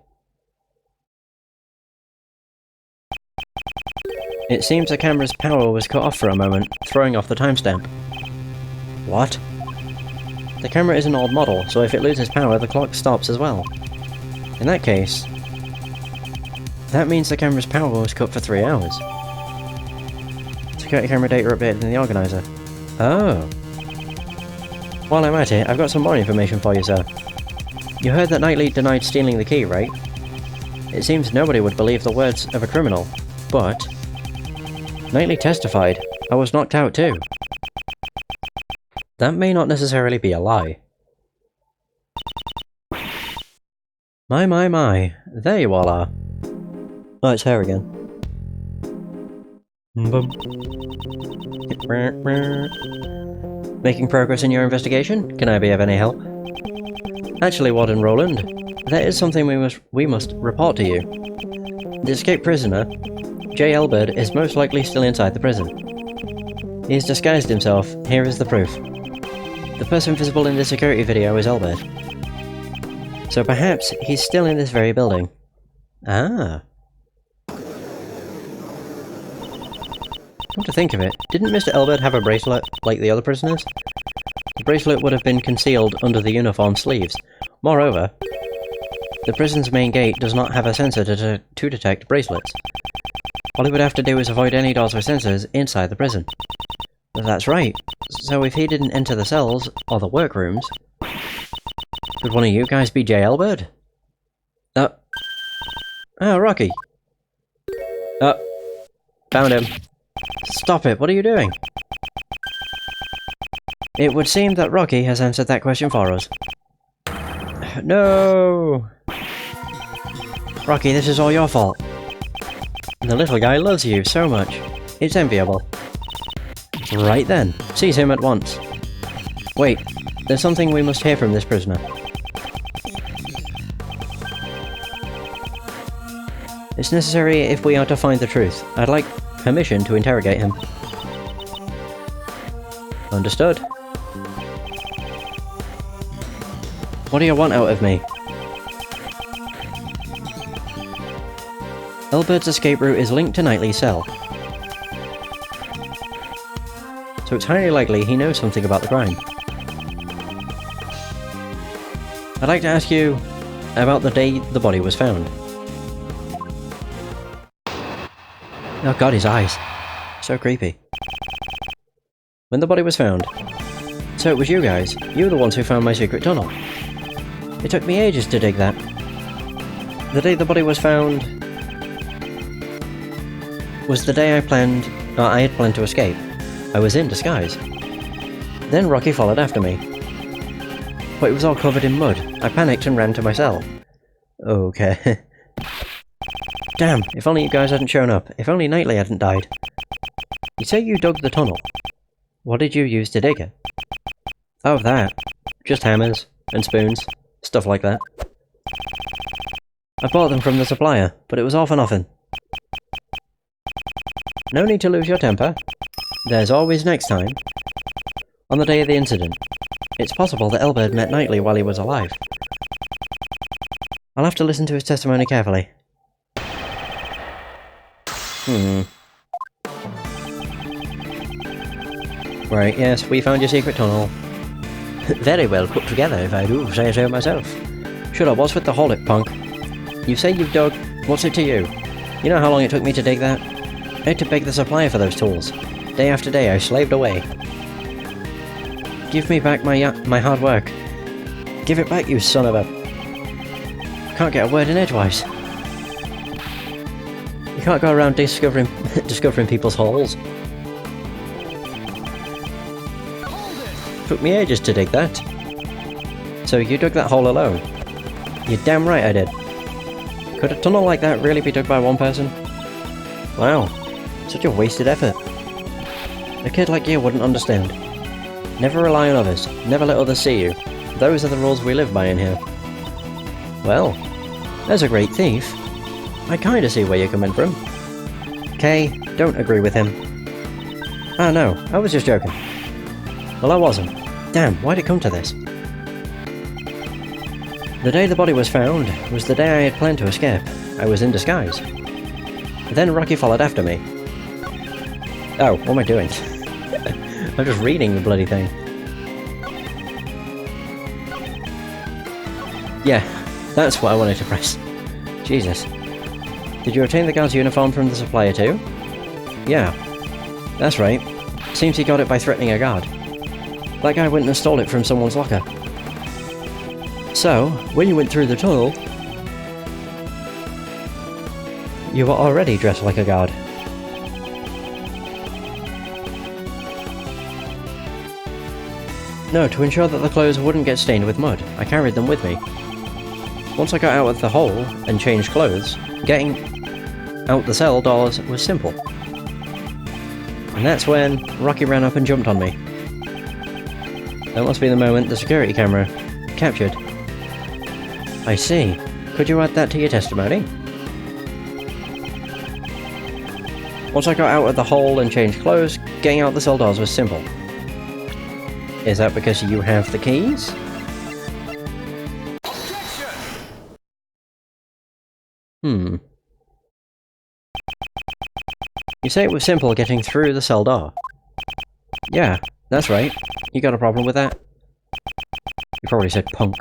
It seems the camera's power was cut off for a moment, throwing off the timestamp. What? The camera is an old model, so if it loses power, the clock stops as well. In that case... That means the camera's power was cut for 3 hours. Security camera data updated in the organizer. Oh. While I'm at it, I've got some more information for you, sir. You heard that Knightley denied stealing the key, right? It seems nobody would believe the words of a criminal, but... Knightley testified. I was knocked out too. That may not necessarily be a lie. My. There you all are. Oh, it's her again. Making progress in your investigation? Can I be of any help? Actually, Warden Roland, there is something we must report to you. The escaped prisoner, J. Elbert, is most likely still inside the prison. He has disguised himself. Here is the proof. The person visible in the security video is Elbert. So perhaps he's still in this very building. Ah. Come to think of it, didn't Mr. Elbert have a bracelet like the other prisoners? The bracelet would have been concealed under the uniform sleeves. Moreover, the prison's main gate does not have a sensor to detect bracelets. All he would have to do is avoid any doors or sensors inside the prison. That's right. So if he didn't enter the cells, or the workrooms... Could one of you guys be J. Elbert? Oh, Rocky. Found him. Stop it, what are you doing? It would seem that Rocky has answered that question for us. No! Rocky, this is all your fault. The little guy loves you so much. It's enviable. Right then, seize him at once. Wait, there's something we must hear from this prisoner. It's necessary if we are to find the truth. I'd like permission to interrogate him. Understood. What do you want out of me? Elbert's escape route is linked to Knightley's cell. So it's highly likely he knows something about the crime. I'd like to ask you about the day the body was found. Oh god, his eyes. So creepy. When the body was found. So it was you guys. You were the ones who found my secret tunnel. It took me ages to dig that. The day the body was found... was the day I had planned to escape. I was in disguise. Then Rocky followed after me. But it was all covered in mud. I panicked and ran to my cell. Okay. Damn, if only you guys hadn't shown up. If only Knightley hadn't died. You say you dug the tunnel. What did you use to dig it? Oh, that. Just hammers and spoons. Stuff like that. I bought them from the supplier, but it was all for nothing. No need to lose your temper. There's always next time. On the day of the incident, it's possible that Elbert met Knightley while he was alive. I'll have to listen to his testimony carefully. Right, yes, we found your secret tunnel. Very well put together, if I do say so myself. Shut up, what's with the hold it, punk? You say you've dug... what's it to you? You know how long it took me to dig that? I had to beg the supplier for those tools. Day after day, I slaved away. Give me back my hard work. Give it back, you son of a... Can't get a word in edgewise. You can't go around discovering people's holes. Took me ages to dig that. So you dug that hole alone? You're damn right I did. Could a tunnel like that really be dug by one person? Wow, such a wasted effort. A kid like you wouldn't understand. Never rely on others, never let others see you. Those are the rules we live by in here. Well, as a great thief, I kinda see where you're coming from. Kay, don't agree with him. Ah no, I was just joking. Well, I wasn't. Damn, why'd it come to this? The day the body was found was the day I had planned to escape. I was in disguise. Then Rocky followed after me. Oh, what am I doing? I'm just reading the bloody thing. Yeah, that's what I wanted to press. Jesus. Did you obtain the guard's uniform from the supplier too? Yeah. That's right. Seems he got it by threatening a guard. That guy went and stole it from someone's locker. So, when you went through the tunnel, you were already dressed like a guard. No, to ensure that the clothes wouldn't get stained with mud, I carried them with me. Once I got out of the hole and changed clothes, getting out the cell doors was simple. And that's when Rocky ran up and jumped on me. That must be the moment the security camera captured. I see. Could you add that to your testimony? Once I got out of the hole and changed clothes, getting out the cell doors was simple. Is that because you have the keys? You say it was simple getting through the cell door. Yeah, that's right. You got a problem with that? You probably said punk.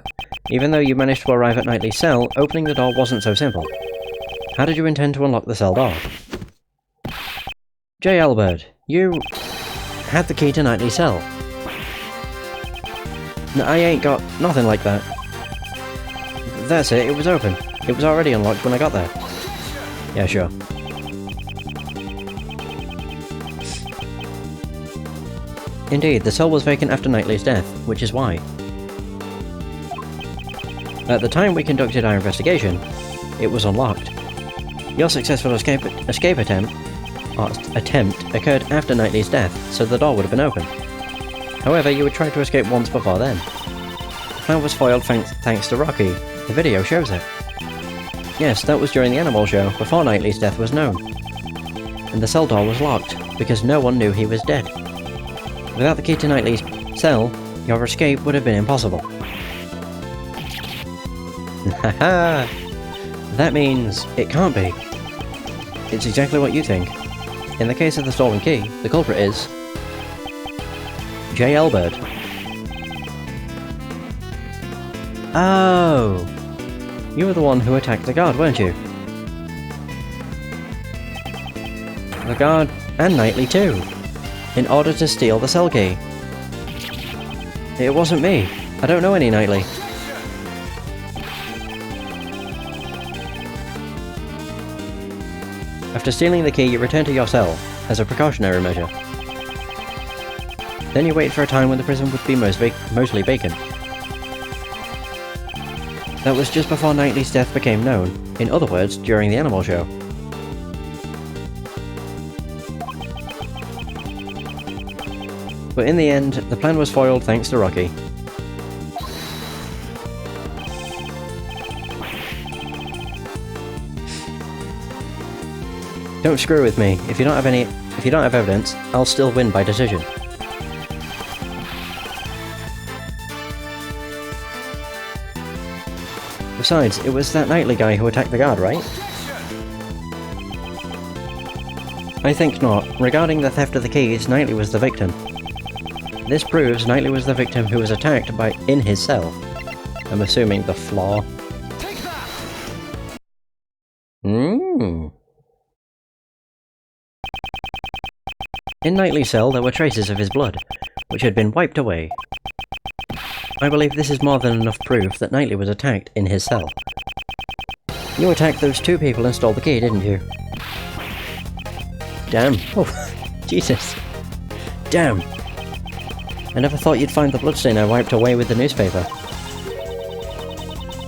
Even though you managed to arrive at Knightley's cell, opening the door wasn't so simple. How did you intend to unlock the cell door? J. Albert, you had the key to Knightley's cell. No, I ain't got nothing like that. That's it, it was open. It was already unlocked when I got there. Yeah, sure. Indeed, the cell was vacant after Knightley's death, which is why. At the time we conducted our investigation, it was unlocked. Your successful escape attempt occurred after Knightley's death, so the door would have been open. However, you had tried to escape once before then. The plan was foiled thanks to Rocky. The video shows it. Yes, that was during the animal show, before Knightley's death was known. And the cell door was locked, because no one knew he was dead. Without the key to Knightley's cell, your escape would have been impossible. Haha! That means it can't be. It's exactly what you think. In the case of the stolen key, the culprit is J. Albert. Oh! You were the one who attacked the guard, weren't you? The guard and Knightley too, in order to steal the cell key. It wasn't me. I don't know any Knightley. After stealing the key, you returned to your cell, as a precautionary measure. Then you waited for a time when the prison would be mostly vacant. That was just before Knightley's death became known, in other words, during the animal show. But in the end, the plan was foiled thanks to Rocky. Don't screw with me. If you don't have evidence, I'll still win by decision. Besides, it was that Knightley guy who attacked the guard, right? I think not. Regarding the theft of the keys, Knightley was the victim. This proves Knightley was the victim who was attacked in his cell. I'm assuming the flaw. In Knightley's cell, there were traces of his blood, which had been wiped away. I believe this is more than enough proof that Knightley was attacked in his cell. You attacked those two people and stole the key, didn't you? Damn. Oh, Jesus. Damn. I never thought you'd find the bloodstain I wiped away with the newspaper.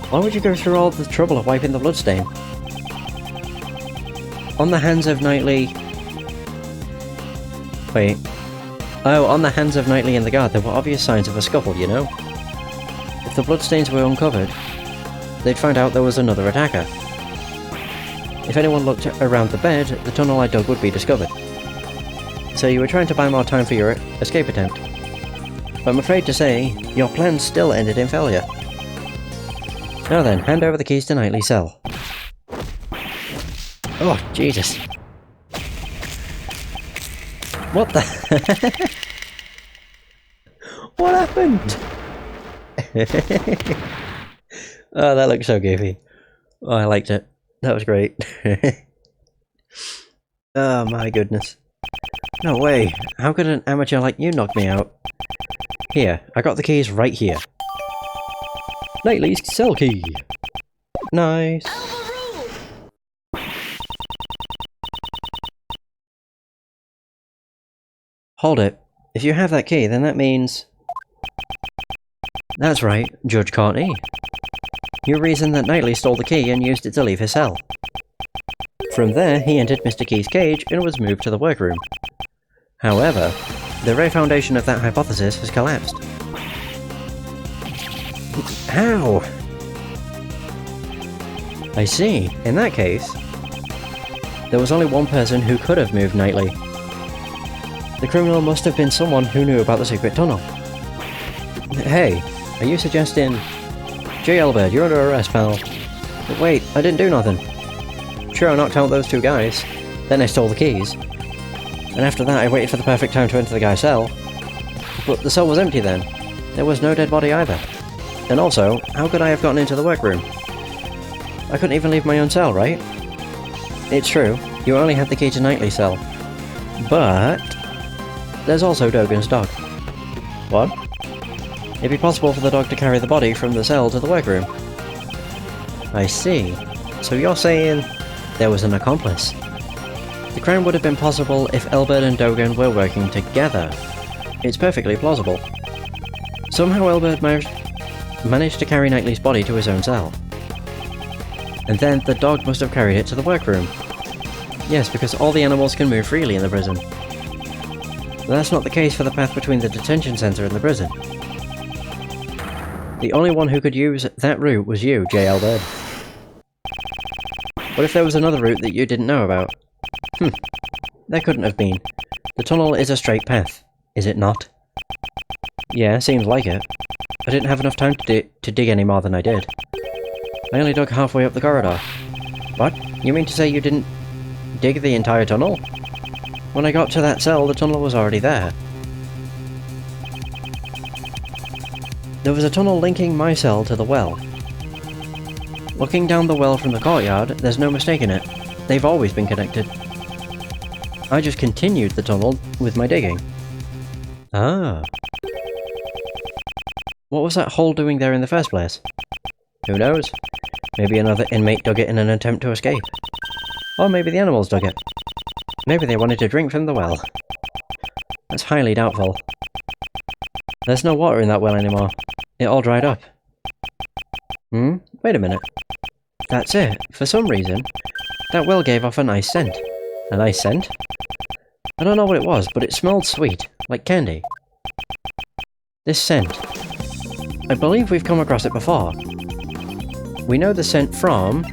Why would you go through all the trouble of wiping the bloodstain? On the hands of Knightley... Wait. Oh, on the hands of Knightley and the guard, there were obvious signs of a scuffle, you know? If the bloodstains were uncovered, they'd find out there was another attacker. If anyone looked around the bed, the tunnel I dug would be discovered. So you were trying to buy more time for your escape attempt. But I'm afraid to say, your plan still ended in failure. Now then, hand over the keys to Knightley's cell. Oh, Jesus. What the? What happened? Oh, that looks so goofy. Oh, I liked it. That was great. Oh my goodness. No way. How could an amateur like you knock me out? Here, I got the keys right here. Knightley's cell key. Nice. Hold it. If you have that key, then that means... That's right, Judge Courtney. You reasoned that Knightley stole the key and used it to leave his cell. From there, he entered Mr. Key's cage and was moved to the workroom. However, the very foundation of that hypothesis has collapsed. How? I see. In that case, there was only one person who could have moved Knightley. The criminal must have been someone who knew about the secret tunnel. Hey, are you suggesting... J. Elbert, you're under arrest, pal. But wait, I didn't do nothing. Sure, I knocked out those two guys. Then I stole the keys. And after that, I waited for the perfect time to enter the guy's cell. But the cell was empty then. There was no dead body either. And also, how could I have gotten into the workroom? I couldn't even leave my own cell, right? It's true, you only had the key to Knightley's cell. But... there's also Dogan's dog. What? It'd be possible for the dog to carry the body from the cell to the workroom. I see. So you're saying there was an accomplice. The crime would have been possible if Elbert and Dogan were working together. It's perfectly plausible. Somehow Elbert managed to carry Knightley's body to his own cell. And then the dog must have carried it to the workroom. Yes, because all the animals can move freely in the prison. But that's not the case for the path between the detention center and the prison. The only one who could use that route was you, J. Elbert. What if there was another route that you didn't know about? There couldn't have been. The tunnel is a straight path, is it not? Yeah, seems like it. I didn't have enough time to dig any more than I did. I only dug halfway up the corridor. What? You mean to say you didn't dig the entire tunnel? When I got to that cell, the tunnel was already there. There was a tunnel linking my cell to the well. Looking down the well from the courtyard, there's no mistaking it. They've always been connected. I just continued the tunnel with my digging. Ah. What was that hole doing there in the first place? Who knows? Maybe another inmate dug it in an attempt to escape. Or maybe the animals dug it. Maybe they wanted to drink from the well. That's highly doubtful. There's no water in that well anymore. It all dried up. Wait a minute. That's it. For some reason, that well gave off a nice scent. A nice scent? I don't know what it was, but it smelled sweet, like candy. This scent. I believe we've come across it before. We know the scent from...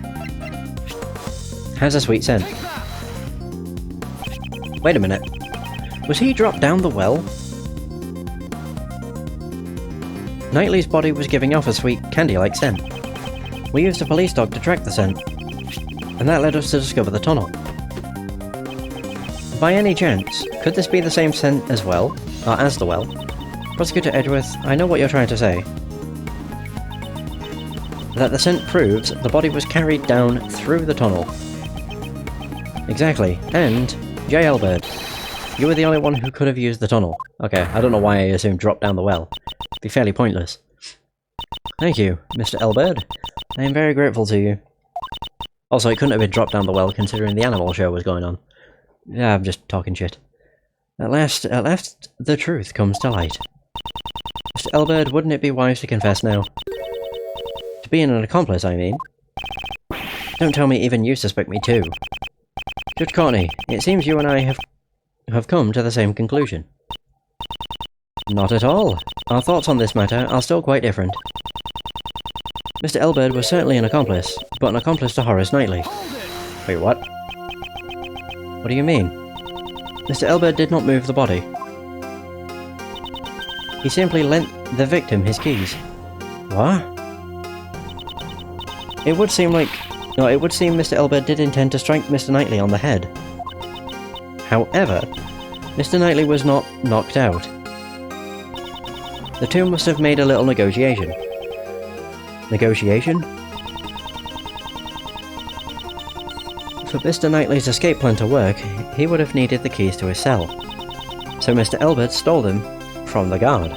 has a sweet scent. Wait a minute. Was he dropped down the well? Knightley's body was giving off a sweet, candy-like scent. We used a police dog to track the scent, and that led us to discover the tunnel. By any chance, could this be the same scent as well, or as the well? Prosecutor Edgeworth, I know what you're trying to say. That the scent proves the body was carried down through the tunnel. Exactly, and J. Elbert, you were the only one who could have used the tunnel. Okay, I don't know why I assumed drop down the well. It'd be fairly pointless. Thank you, Mr. Elbert. I am very grateful to you. Also, it couldn't have been dropped down the well considering the animal show was going on. Yeah, I'm just talking shit. At last, the truth comes to light. Mr. Elbert, wouldn't it be wise to confess now? To be an accomplice, I mean. Don't tell me even you suspect me too. Judge Courtney, it seems you and I have come to the same conclusion. Not at all. Our thoughts on this matter are still quite different. Mr. Elbert was certainly an accomplice, but an accomplice to Horace Knightley. Wait, what? What do you mean? Mr. Elbert did not move the body. He simply lent the victim his keys. What? it would seem like... No, it would seem Mr. Elbert did intend to strike Mr. Knightley on the head. However, Mr. Knightley was not knocked out. The two must have made a little negotiation. Negotiation? For Mr. Knightley's escape plan to work, he would have needed the keys to his cell. So Mr. Elbert stole them from the guard.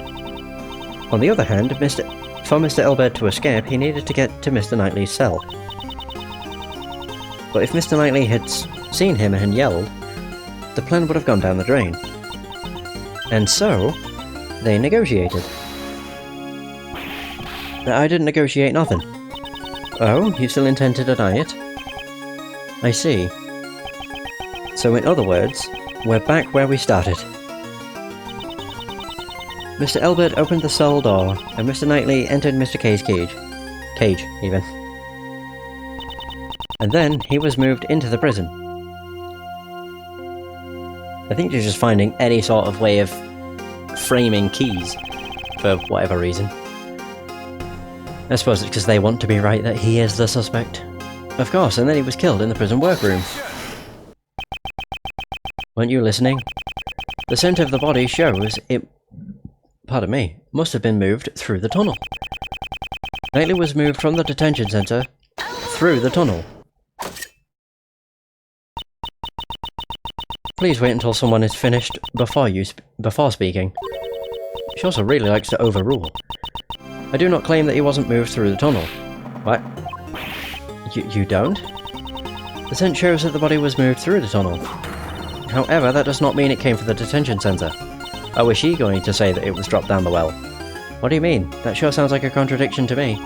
On the other hand, for Mr. Elbert to escape, he needed to get to Mr. Knightley's cell. But if Mr. Knightley had seen him and yelled, the plan would have gone down the drain. And so, they negotiated. I didn't negotiate nothing. Oh, you still intend to deny it? I see. So in other words, we're back where we started. Mr. Elbert opened the cell door, and Mr. Knightley entered Mr. K's cage. Cage, even. And then he was moved into the prison. I think they're just finding any sort of way of framing keys, for whatever reason. I suppose it's because they want to be right that he is the suspect. Of course, and then he was killed in the prison workroom. Weren't you listening? The scent of the body shows it... Pardon me, must have been moved through the tunnel. Knightley was moved from the detention centre through the tunnel. Please wait until someone is finished before speaking. She also really likes to overrule. I do not claim that he wasn't moved through the tunnel. What? You don't? The scent shows that the body was moved through the tunnel. However, that does not mean it came from the detention centre. Oh, is she going to say that it was dropped down the well? What do you mean? That sure sounds like a contradiction to me.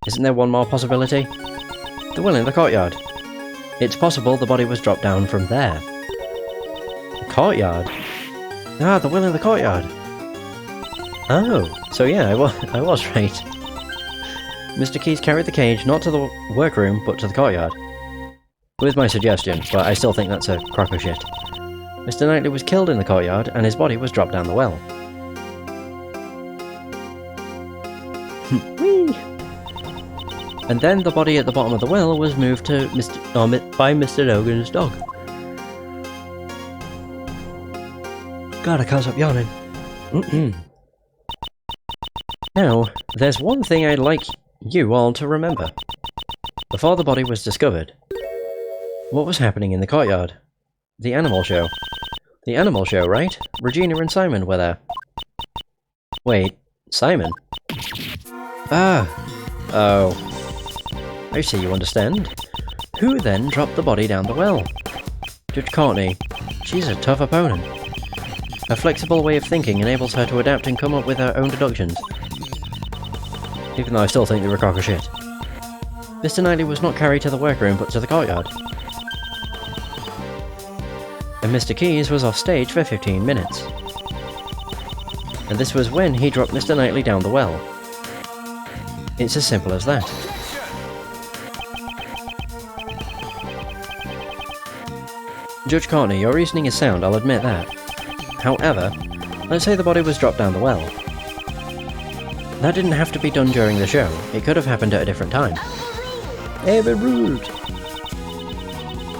Isn't there one more possibility? The well in the courtyard. It's possible the body was dropped down from there. The courtyard? Ah, the well in the courtyard. Oh, so yeah, I was right. Mr. Keyes carried the cage not to the workroom, but to the courtyard. With my suggestion, but I still think that's a crock of shit. Mr. Knightley was killed in the courtyard, and his body was dropped down the well. Whee! And then the body at the bottom of the well was moved to by Mr. Logan's dog. God, I can't stop yawning. Now, there's one thing I'd like you all to remember. Before the body was discovered, what was happening in the courtyard? The animal show. The animal show, right? Regina and Simon were there. Wait, Simon? Ah! Oh. I see you understand. Who then dropped the body down the well? Judge Courtney. She's a tough opponent. Her flexible way of thinking enables her to adapt and come up with her own deductions. Even though I still think they were crock of shit. Mr. Knightley was not carried to the workroom but to the courtyard. And Mr. Keyes was off stage for 15 minutes. And this was when he dropped Mr. Knightley down the well. It's as simple as that. Judge Courtney, your reasoning is sound, I'll admit that. However, let's say the body was dropped down the well. That didn't have to be done during the show, it could have happened at a different time. Rude.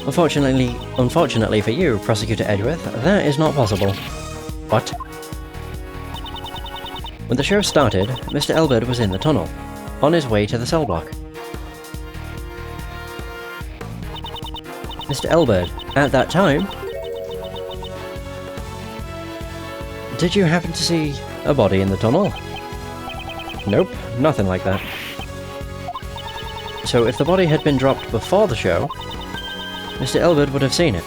Unfortunately for you, Prosecutor Edgeworth, that is not possible. What? When the show started, Mr. Elbert was in the tunnel, on his way to the cell block. Mr. Elbert, at that time, did you happen to see a body in the tunnel? Nope, nothing like that. So if the body had been dropped before the show, Mr. Elbert would have seen it.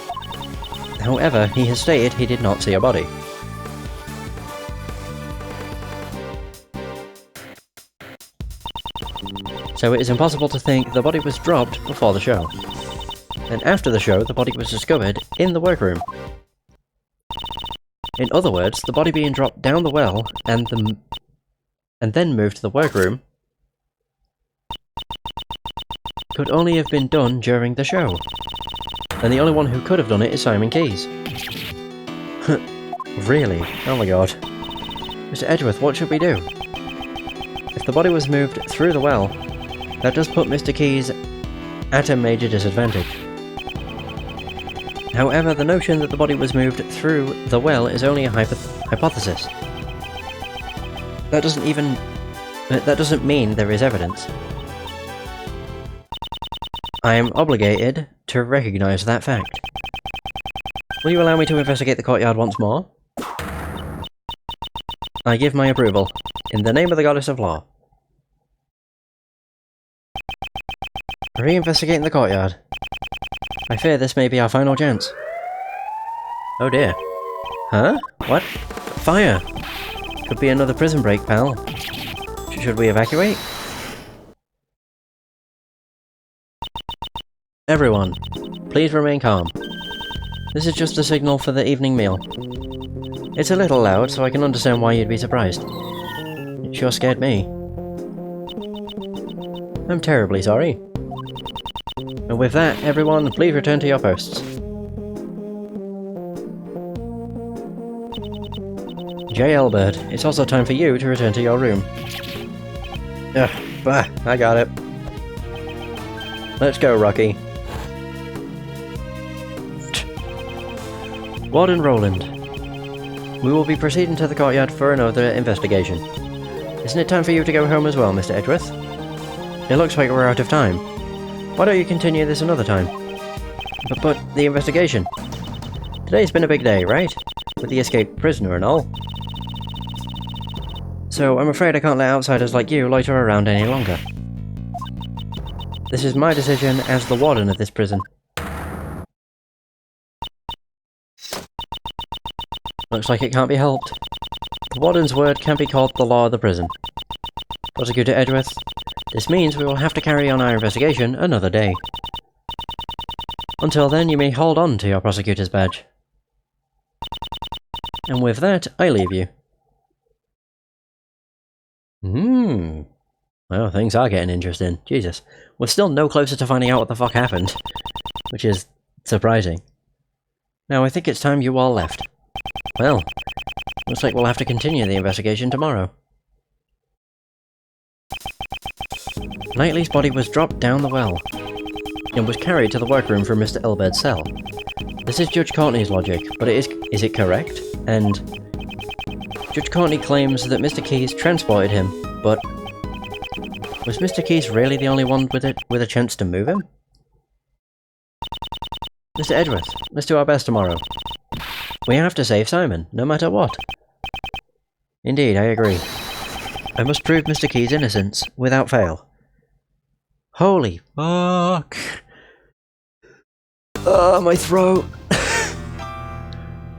However, he has stated he did not see a body. So it is impossible to think the body was dropped before the show. And after the show, the body was discovered in the workroom. In other words, the body being dropped down the well and then moved to the workroom could only have been done during the show. And the only one who could have done it is Simon Keyes. Really? Oh my god. Mr. Edgeworth, what should we do? If the body was moved through the well, That does put Mr. Keys at a major disadvantage. However, the notion that the body was moved through the well is only a hypothesis. That doesn't mean there is evidence. I am obligated to recognize that fact. Will you allow me to investigate the courtyard once more? I give my approval, in the name of the Goddess of Law. Reinvestigating the courtyard. I fear this may be our final chance. Oh dear. Huh? What? Fire! Could be another prison break, pal. Should we evacuate? Everyone, please remain calm. This is just a signal for the evening meal. It's a little loud, so I can understand why you'd be surprised. It sure scared me. I'm terribly sorry. And with that, everyone, please return to your posts. J. Elbert, it's also time for you to return to your room. Ugh, bah, I got it. Let's go, Rocky. Warden Roland. We will be proceeding to the courtyard for another investigation. Isn't it time for you to go home as well, Mr. Edgeworth? It looks like we're out of time. Why don't you continue this another time? But the investigation. Today's been a big day, right? With the escaped prisoner and all. So I'm afraid I can't let outsiders like you loiter around any longer. This is my decision as the warden of this prison. Looks like it can't be helped. The warden's word can't be called the law of the prison. Prosecutor Edgeworth, this means we will have to carry on our investigation another day. Until then, you may hold on to your prosecutor's badge. And with that, I leave you. Well, things are getting interesting. Jesus. We're still no closer to finding out what the fuck happened. Which is surprising. Now, I think it's time you all left. Well, looks like we'll have to continue the investigation tomorrow. Knightley's body was dropped down the well, and was carried to the workroom from Mr. Elbert's cell. This is Judge Courtney's logic, but is it correct? And Judge Courtney claims that Mr. Keyes transported him, but was Mr. Keyes really the only one with a chance to move him? Mr. Edgeworth, let's do our best tomorrow. We have to save Simon, no matter what. Indeed, I agree. I must prove Mr. Keyes' innocence, without fail. Holy fuck! Oh, my throat!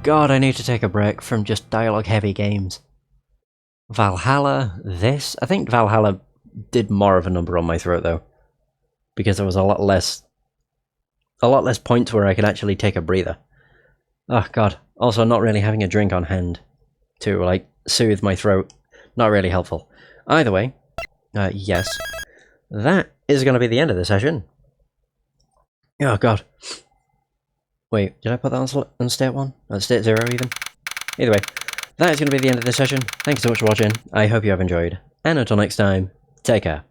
God, I need to take a break from just dialogue-heavy games. Valhalla, this... I think Valhalla did more of a number on my throat, though. Because there was a lot less points where I could actually take a breather. Oh, God. Also, not really having a drink on hand to, like, soothe my throat. Not really helpful. Either way, yes. That is going to be the end of the session. Oh, God. Wait, did I put that on state 1? State 0 even? Either way, that is going to be the end of this session. Thank you so much for watching. I hope you have enjoyed. And until next time, take care.